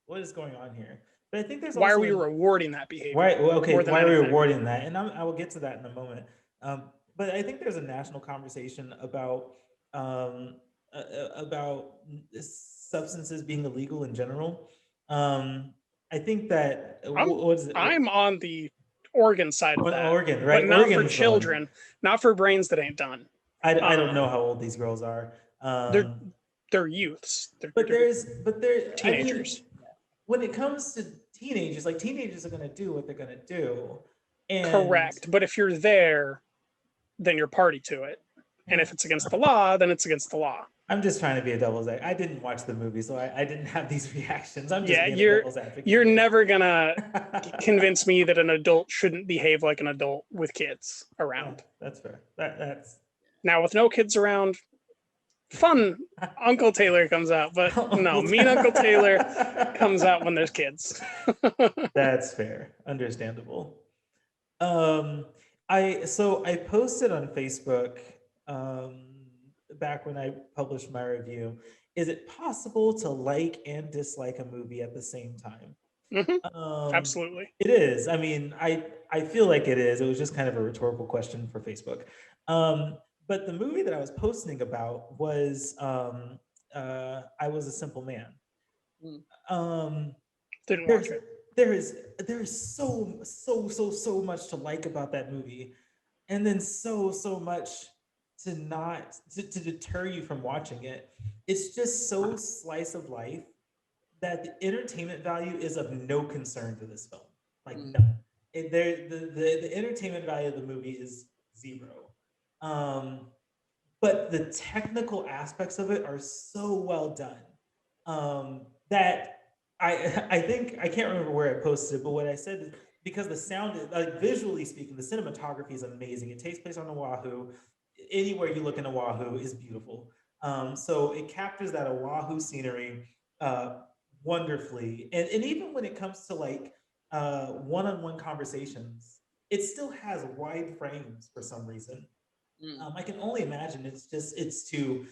what is going on here? But I think there's why are we rewarding that behavior? Why are we rewarding that? And I will get to that in a moment. But I think there's a national conversation about substances being illegal in general. I think that I'm on the Oregon side of that. Oregon, right? But not for children, not for brains that ain't done. I don't know how old these girls are. They're youths. They're teenagers. I mean, when it comes to teenagers, like, teenagers are going to do what they're going to do. And correct. But if you're there, then you're party to it. And if it's against the law, then it's against the law. I'm just trying to be a devil's advocate. I didn't watch the movie, so I didn't have these reactions. I'm just being a devil's advocate. You're never going to convince me that an adult shouldn't behave like an adult with kids around. That's fair. That's now, with no kids around, fun Uncle Taylor comes out, but no, mean Uncle Taylor comes out when there's kids. That's fair. Understandable. I posted on Facebook back when I published my review, is it possible to like and dislike a movie at the same time? Absolutely. It is. I mean, I feel like it is. It was just kind of a rhetorical question for Facebook. But the movie that I was posting about was I Was a Simple Man. Didn't watch it. There is so much to like about that movie, and then so much to deter you from watching it. It's just so slice of life that the entertainment value is of no concern to this film. Like, none. The entertainment value of the movie is zero. But the technical aspects of it are so well done that I think, I can't remember where I posted it, but what I said is, because the sound is, like, visually speaking, the cinematography is amazing. It takes place on Oahu. Anywhere you look in Oahu is beautiful. So it captures that Oahu scenery wonderfully. And even when it comes to, like, one-on-one conversations, it still has wide frames for some reason. I can only imagine it's to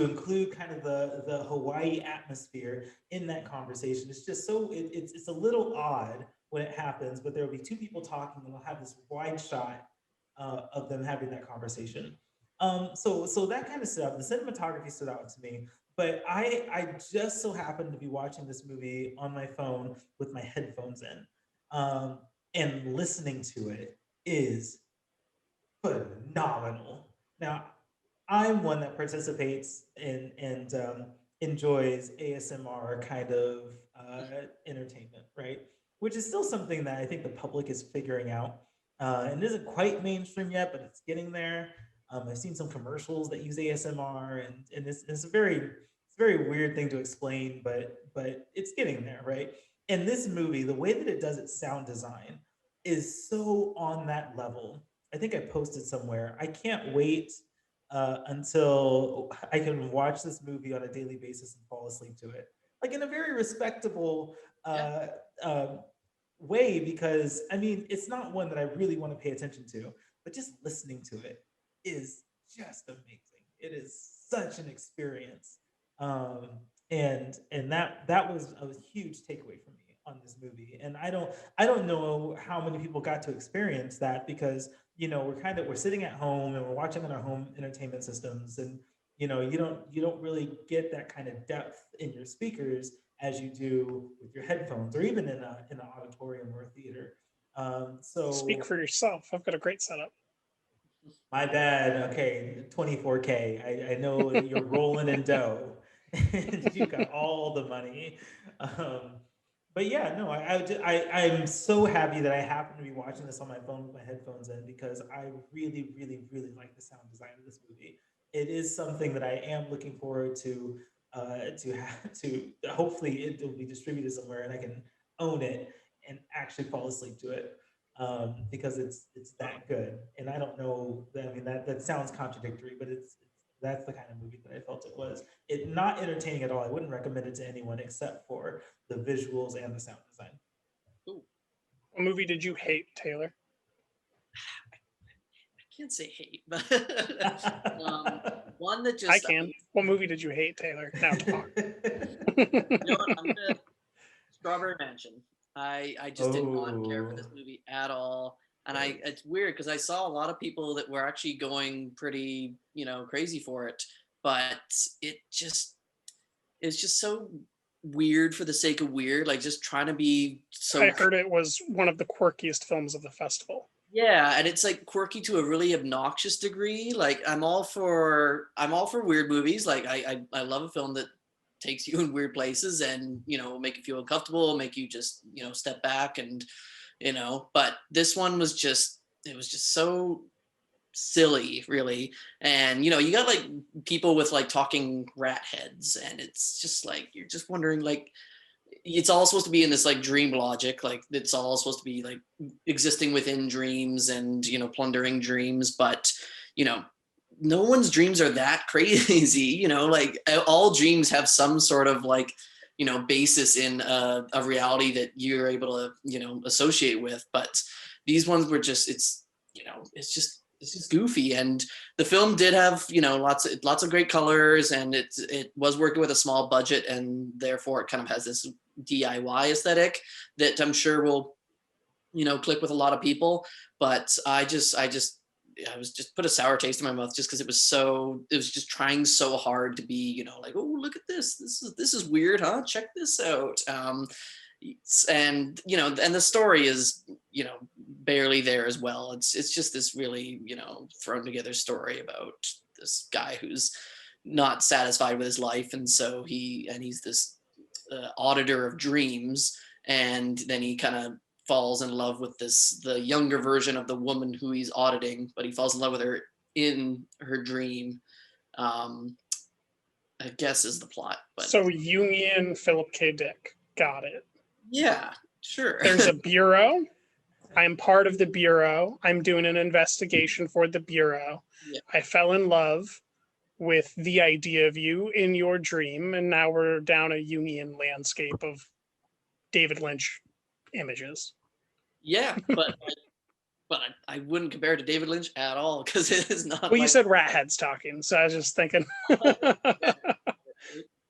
include kind of the Hawaii atmosphere in that conversation. It's just so it's a little odd when it happens, but there will be two people talking and they'll have this wide shot of them having that conversation. So that kind of stood out. The cinematography stood out to me, but I just so happened to be watching this movie on my phone with my headphones in, and listening to it is phenomenal. Now, I'm one that participates in and enjoys ASMR kind of entertainment, right? Which is still something that I think the public is figuring out. And it isn't quite mainstream yet, but it's getting there. I've seen some commercials that use ASMR, and it's a very weird thing to explain, but it's getting there, right? And this movie, the way that it does its sound design is so on that level. I think I posted somewhere. I can't wait until I can watch this movie on a daily basis and fall asleep to it, like, in a very respectable way, because I mean, it's not one that I really want to pay attention to, but just listening to it is just amazing. It is such an experience, and that was a huge takeaway for me. on this movie, and I don't know how many people got to experience that, because we're sitting at home and we're watching on our home entertainment systems, and you don't really get that kind of depth in your speakers as you do with your headphones, or even in an auditorium or a theater. Speak So for yourself. I've got a great setup. my bad. Okay, 24K. I know that you're rolling in dough, and you got all the money. Um, but yeah, no, I'm so happy that I happen to be watching this on my phone with my headphones in, because I really, really, really like the sound design of this movie. It is something that I am looking forward to hopefully it will be distributed somewhere and I can own it and actually fall asleep to it, because it's that good. And I don't know. I mean, that sounds contradictory, but that's the kind of movie that I felt it was. It not entertaining at all. I wouldn't recommend it to anyone except for the visuals and the sound design. Ooh, What movie did you hate, Taylor? I can't say hate, but one that I just can. What movie did you hate, Taylor? Now talk. you know what, I'm gonna Strawberry Mansion. I just did not care for this Oh, movie at all. And right. it's weird because I saw a lot of people that were actually going pretty, crazy for it, but it just it's just so weird for the sake of weird, like just trying to be I so heard it was one of the quirkiest films of the festival. yeah, and it's like quirky to a really obnoxious degree. Like I'm all for weird movies. Like I love a film that takes you in weird places and make you feel uncomfortable, make you just step back and but this one was just it was just so silly, really. And you got like people with like talking rat heads, and it's just like you're just wondering like it's all supposed to be in this like dream logic, like it's all supposed to be like existing within dreams and plundering dreams, but you know no one's dreams are that crazy. Like all dreams have some sort of like basis in a reality that you're able to associate with, but these ones were just it's just goofy. And the film did have lots of great colors, and it was working with a small budget, and therefore it kind of has this DIY aesthetic that I'm sure will click with a lot of people. But I was just put a sour taste in my mouth just because it was just trying so hard to be like, oh, look at this is weird, huh, check this out. And and the story is barely there as well. It's just this really thrown together story about this guy who's not satisfied with his life, and so he's this auditor of dreams, and then he kind of falls in love with the younger version of the woman who he's auditing, but he falls in love with her in her dream. um I guess is the plot, but So Jungian Philip K. Dick. Got it. yeah, sure. There's a bureau. I'm part of the bureau. I'm doing an investigation for the bureau. Yeah. I fell in love with the idea of you in your dream, and now we're down a Jungian landscape of David Lynch images. Yeah, but I wouldn't compare it to David Lynch at all, because it is not Well, you like said rat heads talking, so I was just thinking.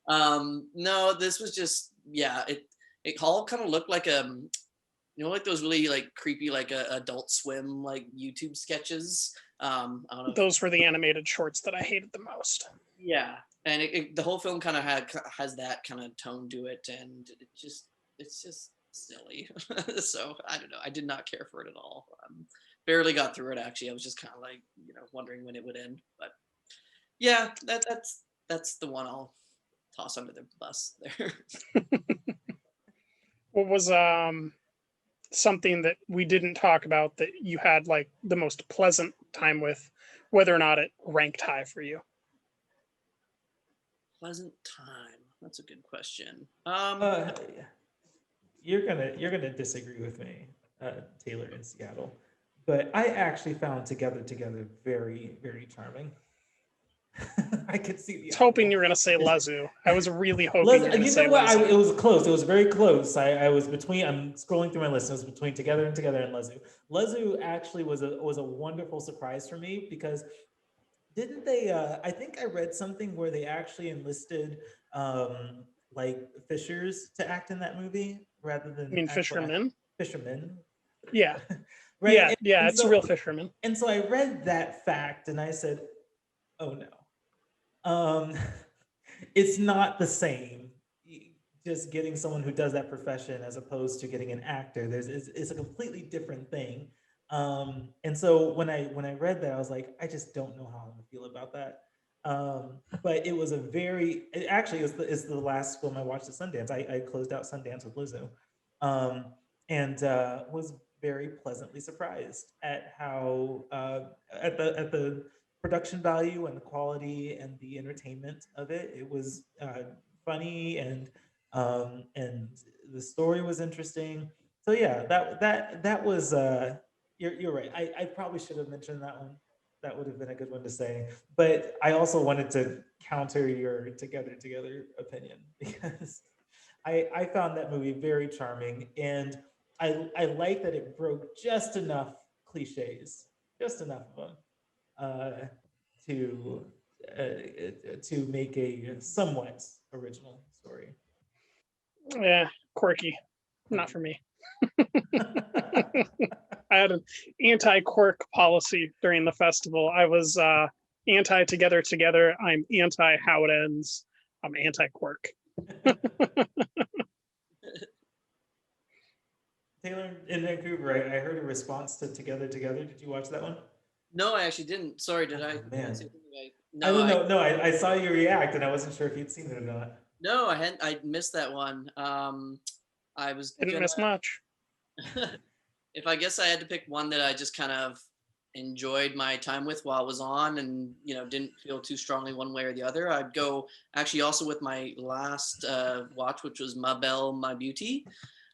no, this was just it all kind of looked like like those really like creepy like Adult Swim like YouTube sketches. I don't know if Those were the animated shorts that I hated the most. yeah, and the whole film kind of has that kind of tone to it, and it's just silly. So I don't know, I did not care for it at all. Barely got through it, actually. I was just kind of like wondering when it would end, but yeah, that's the one I'll toss under the bus there. What was something that we didn't talk about that you had like the most pleasant time with, whether or not it ranked high for you? Pleasant time, that's a good question. Uh, you're gonna disagree with me, Taylor in Seattle, but I actually found Together very, very charming. I could see I the was hoping appeal. you were going to say Lezu. I was really hoping you were going to You say know what? It Lezu. was close. It was very close. I was between. I'm scrolling through my list. It was between Together and Lezu. Lezu actually was a wonderful surprise for me, because didn't they? I think I read something where they actually enlisted like fishers to act in that movie, rather than I mean, actual fisherman. fishermen. Yeah. Right. Yeah. And It's a real fisherman. and so I read that fact and I said, oh no. Um, it's not the same. Just getting someone who does that profession as opposed to getting an actor. It's a completely different thing. And so when I read that, I was like, I just don't know how I'm gonna feel about that. But it was it actually is the last film I watched at Sundance. I closed out Sundance with Lizzo, um, and was very pleasantly surprised at how at the production value and the quality and the entertainment of it. It was funny and the story was interesting. So yeah, that was you're right. I probably should have mentioned that one. That would have been a good one to say. But I also wanted to counter your together opinion because I found that movie very charming and I like that it broke just enough cliches, just enough of them uh, to to make a somewhat original story. Yeah, quirky. Not for me. I had an anti-quirk policy during the festival. I was anti Together Together. I'm anti how it ends. I'm anti-quirk. Taylor, in Vancouver, I heard a response to Together Together. Did you watch that one? No, I actually didn't. Sorry, did Oh I? man, Say something I no, don't know. No, I saw you react, and I wasn't sure if you'd seen it or not. no, I hadn't. I missed that one. I was Didn't gonna. miss much. If I guess I had to pick one that I just kind of enjoyed my time with while I was on, and didn't feel too strongly one way or the other, I'd go actually also with my last watch, which was Ma Belle, My Beauty.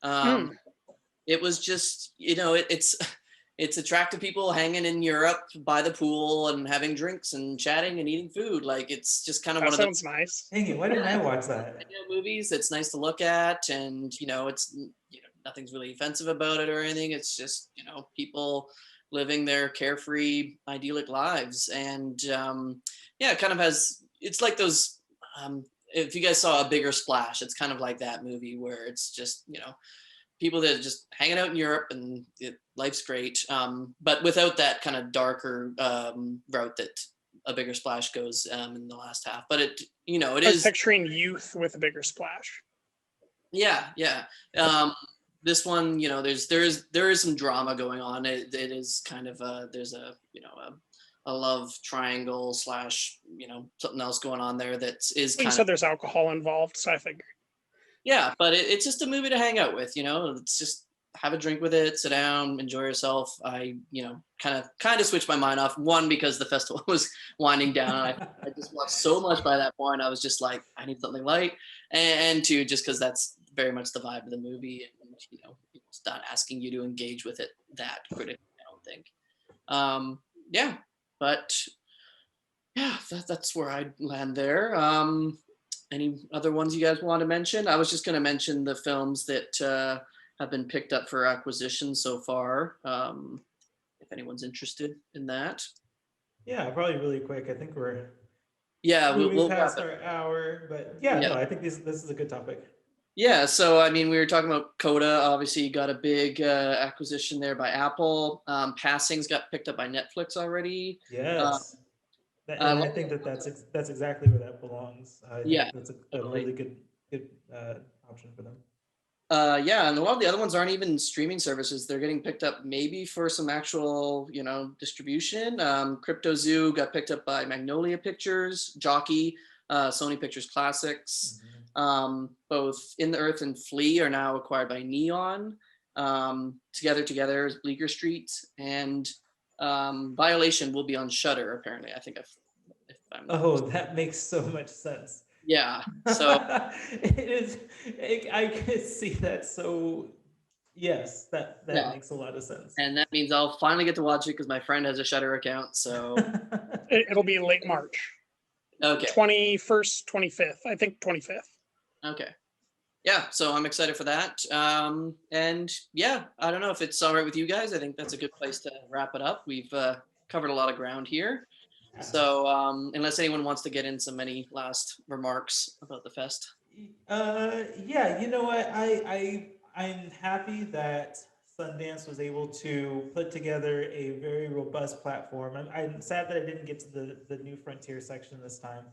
Mm, It was just it's attractive people hanging in Europe by the pool and having drinks and chatting and eating food. Like it's just kind of that one of sounds those nice. Dang it! Why didn't I watch that? movies that's nice to look at, and it's nothing's really offensive about it or anything. It's just people living their carefree, idyllic lives, and yeah, it kind of has. It's like those. If you guys saw A Bigger Splash, it's kind of like that movie where it's just people that are just hanging out in Europe and life's great, but without that kind of darker route that A Bigger Splash goes in the last half. But it I was picturing youth with a bigger splash. Yeah. This one, there is some drama going on. It is kind of there's a love triangle / something else going on there that is Well, you kind said of. there's alcohol involved, so I figured. Yeah, but it's just a movie to hang out with. It's just have a drink with it, sit down, enjoy yourself. I kind of switched my mind off, one because the festival was winding down and I just watched so much by that point. I was just like, I need something light, and two, just because that's very much the vibe of the movie, and it's not asking you to engage with it that critically, I don't think. Yeah, but yeah, that's where I'd land there. Any other ones you guys want to mention? I was just going to mention the films that have been picked up for acquisition so far. If anyone's interested in that. Yeah, probably really quick. I think we're Yeah, moving we'll wrap past it. our hour, but yeah, Yeah. no, I think this is a good topic. Yeah, so I mean, we were talking about Coda. Obviously, got a big acquisition there by Apple. Passings got picked up by Netflix already. Yes, and Uh, I think that's exactly where that belongs. I yeah, think that's a totally. really good option for them. Yeah, and a lot of the other ones aren't even streaming services. They're getting picked up maybe for some actual, distribution. Crypto Zoo got picked up by Magnolia Pictures, Jockey, Sony Pictures Classics. Both In the Earth and Flea are now acquired by Neon. Together is Bleecker Street, and Violation will be on Shudder. Apparently, I think if I'm not Oh, that makes so much sense. yeah. So it is. I can see that. So yes, that yeah, makes a lot of sense. and that means I'll finally get to watch it because my friend has a Shudder account. So It'll be late March. okay. 21st, 25th. I think 25th. Okay. Yeah, so I'm excited for that. And yeah, I don't know if it's all right with you guys. I think that's a good place to wrap it up. We've covered a lot of ground here. So unless anyone wants to get in any last remarks about the fest. Yeah, you know what? I'm happy that Sundance was able to put together a very robust platform. I'm sad that I didn't get to the New Frontier section this time,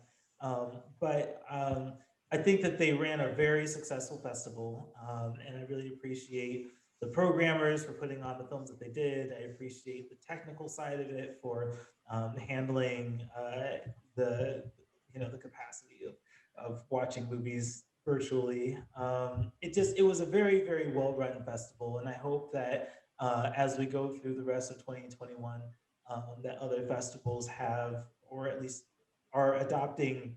but I think that they ran a very successful festival, and I really appreciate the programmers for putting on the films that they did. I appreciate the technical side of it for handling the the capacity of watching movies virtually. It was a very well run festival, and I hope that as we go through the rest of 2021, that other festivals have, or at least are adopting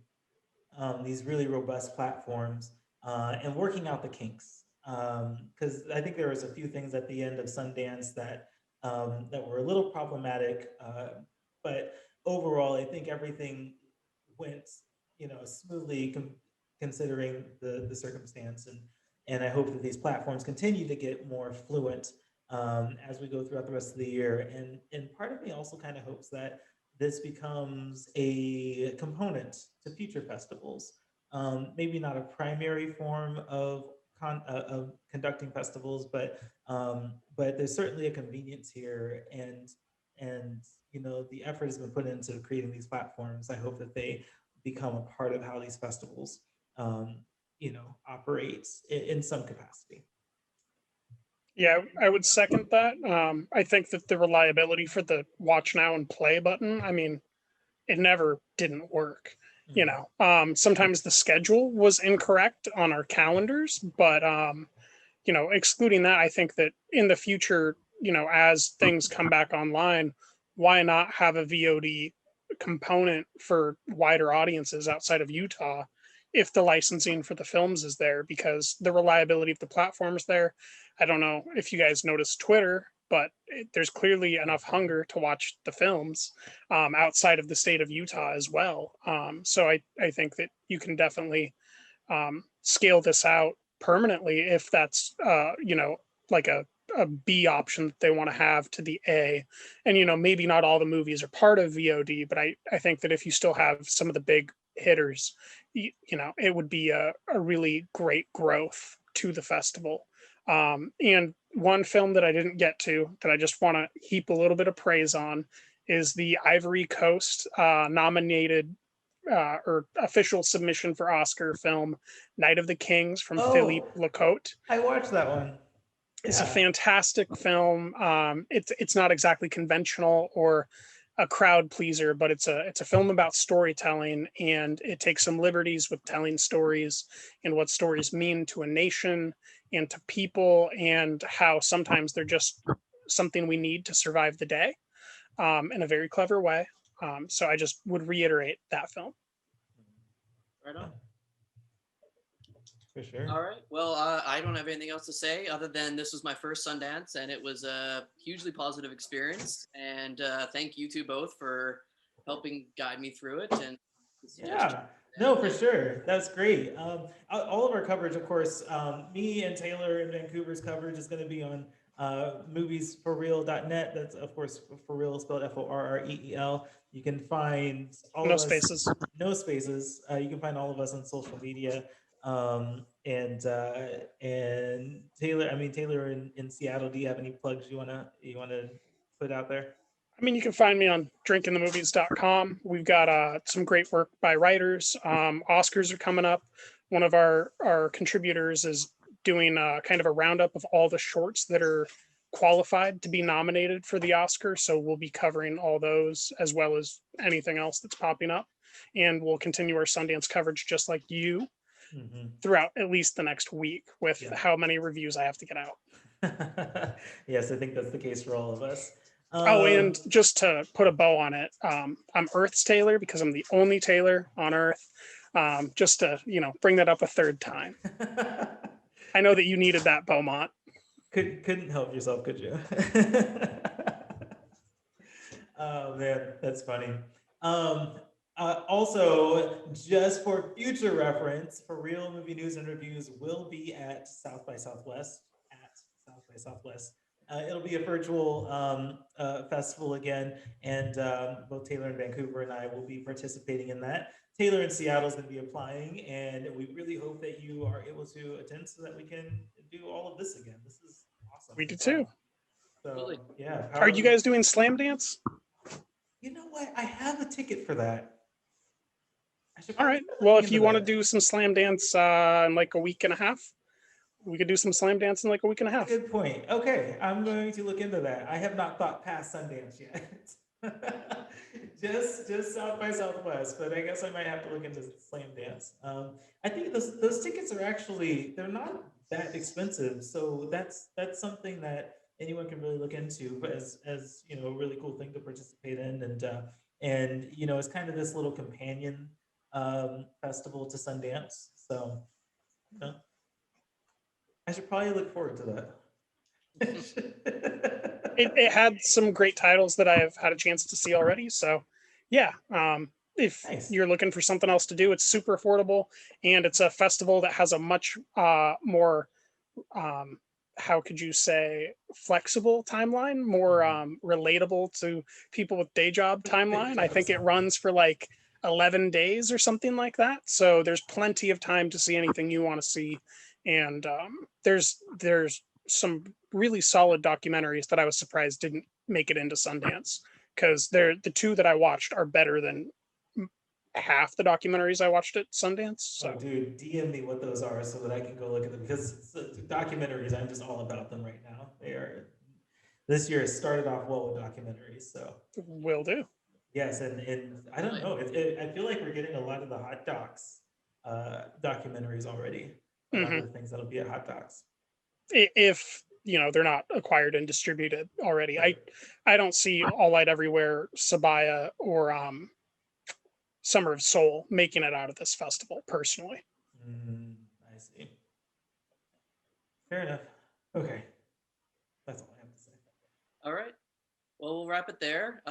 these really robust platforms and working out the kinks. Because I think there was a few things at the end of Sundance that were a little problematic, but overall, I think everything went smoothly considering the circumstance, and I hope that these platforms continue to get more fluent as we go throughout the rest of the year. And part of me also kind of hopes that this becomes a component to future festivals. Maybe not a primary form of conducting festivals, but there's certainly a convenience here, and the effort has been put into creating these platforms. I hope that they become a part of how these festivals, um, operate in some capacity. Yeah, I would second that. I think that the reliability for the watch now and play button, I mean, it never didn't work. Mhm. Sometimes the schedule was incorrect on our calendars, but excluding that, I think that in the future, as things come back online, why not have a VOD component for wider audiences outside of Utah if the licensing for the films is there? Because the reliability of the platform is there. I don't know if you guys noticed Twitter, but there's clearly enough hunger to watch the films outside of the state of Utah as well. So I think that you can definitely scale this out permanently if that's like a B option that they want to have to the A. And maybe not all the movies are part of VOD, but I think that if you still have some of the big hitters, it would be a really great growth to the festival. And one film that I didn't get to that I just want to heap a little bit of praise on is the Ivory Coast nominated or official submission for Oscar film Night of the Kings from Philippe Oh, Lecote. I watched that one. It's a Yeah. fantastic film. It's not exactly conventional or a crowd pleaser, but it's a film about storytelling, and it takes some liberties with telling stories and what stories mean to a nation and to people, and how sometimes they're just something we need to survive the day in a very clever way. So I just would reiterate that film. Right Yeah, on. for sure. All right. Well, I don't have anything else to say other than this was my first Sundance, and it was a hugely positive experience. And thank you two both for helping guide me through it and the suggestions. Yeah, no, for And sure. That's great. All of our coverage, of course, me and Taylor in Vancouver's coverage is going to be on moviesforreal.net. That's, of course, for real spelled FORREEL. You can find all No of us, spaces. no spaces. You can find all of us on social media. And Taylor, I mean, Taylor in Seattle, do you have any plugs you wanna put out there? I mean, you can find me on drinkingthemovies.com. We've got some great work by writers. Oscars are coming up. One of our contributors is doing kind of a roundup of all the shorts that are qualified to be nominated for the Oscar. So we'll be covering all those as well as anything else that's popping up. And we'll continue our Sundance coverage just like you Mhm. throughout at least the next week with Yeah. how many reviews I have to get out. Yes, I think that's the case for all of us. Oh, and Um, just to put a bow on it, I'm Earth's Taylor because I'm the only Taylor on Earth. Just to bring that up a third time. I know that you needed that, Beaumont. couldn't help yourself, could you? Oh man, that's funny. Um, Also, just for future reference, for real movie news and reviews will be at South by Southwest. At South by Southwest, it'll be a virtual festival again, and both Taylor and Vancouver and I will be participating in that. Taylor in Seattle is going to be applying, and we really hope that you are able to attend so that we can do all of this again. This is awesome. We do too. So Absolutely. yeah, Are you guys doing Slam Dance? You know what? I have a ticket for that. I should All probably right. start Well, looking if you into want to that. do some Slam Dance in like a week and a half, we could do some Slam Dance in like a week and a half. Good point. Okay, I'm going to look into that. I have not thought past Sundance yet. just South by Southwest, but I guess I might have to look into Slam Dance. I think those tickets are actually they're not that expensive, so that's something that anyone can really look into as you know a really cool thing to participate in, and you know it's kind of this little companion festival to Sundance. So you know, I should probably look forward to that. It had some great titles that I've had a chance to see already. So yeah, if Nice. you're looking for something else to do, it's super affordable, and it's a festival that has a much more how could you say flexible timeline, more relatable to people with day job timeline. I think it runs for like 11 days or something like that, so there's plenty of time to see anything you want to see. And there's some really solid documentaries that I was surprised didn't make it into Sundance, because they're the two that I watched are better than half the documentaries I watched at Sundance. So Oh, dude, DM me what those are so that I can go look at them, because documentaries, I'm just all about them right now. They are this year has started off well with documentaries, so will do. yes, and I don't know, I feel like we're getting a lot of the hot docs documentaries already. A lot of the things that'll be at hot docs. If you know they're not acquired and distributed already. I don't see All Light Everywhere, Sabaya, or Summer of Soul making it out of this festival personally. I see. Fair enough. Okay, that's all I have to say. All right. Well, we'll wrap it there.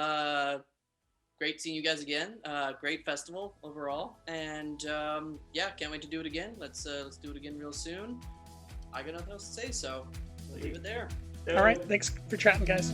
Great seeing you guys again. Great festival overall, and yeah, can't wait to do it again. Let's do it again real soon. I got nothing else to say, so we'll leave it there. All right, thanks for chatting, guys.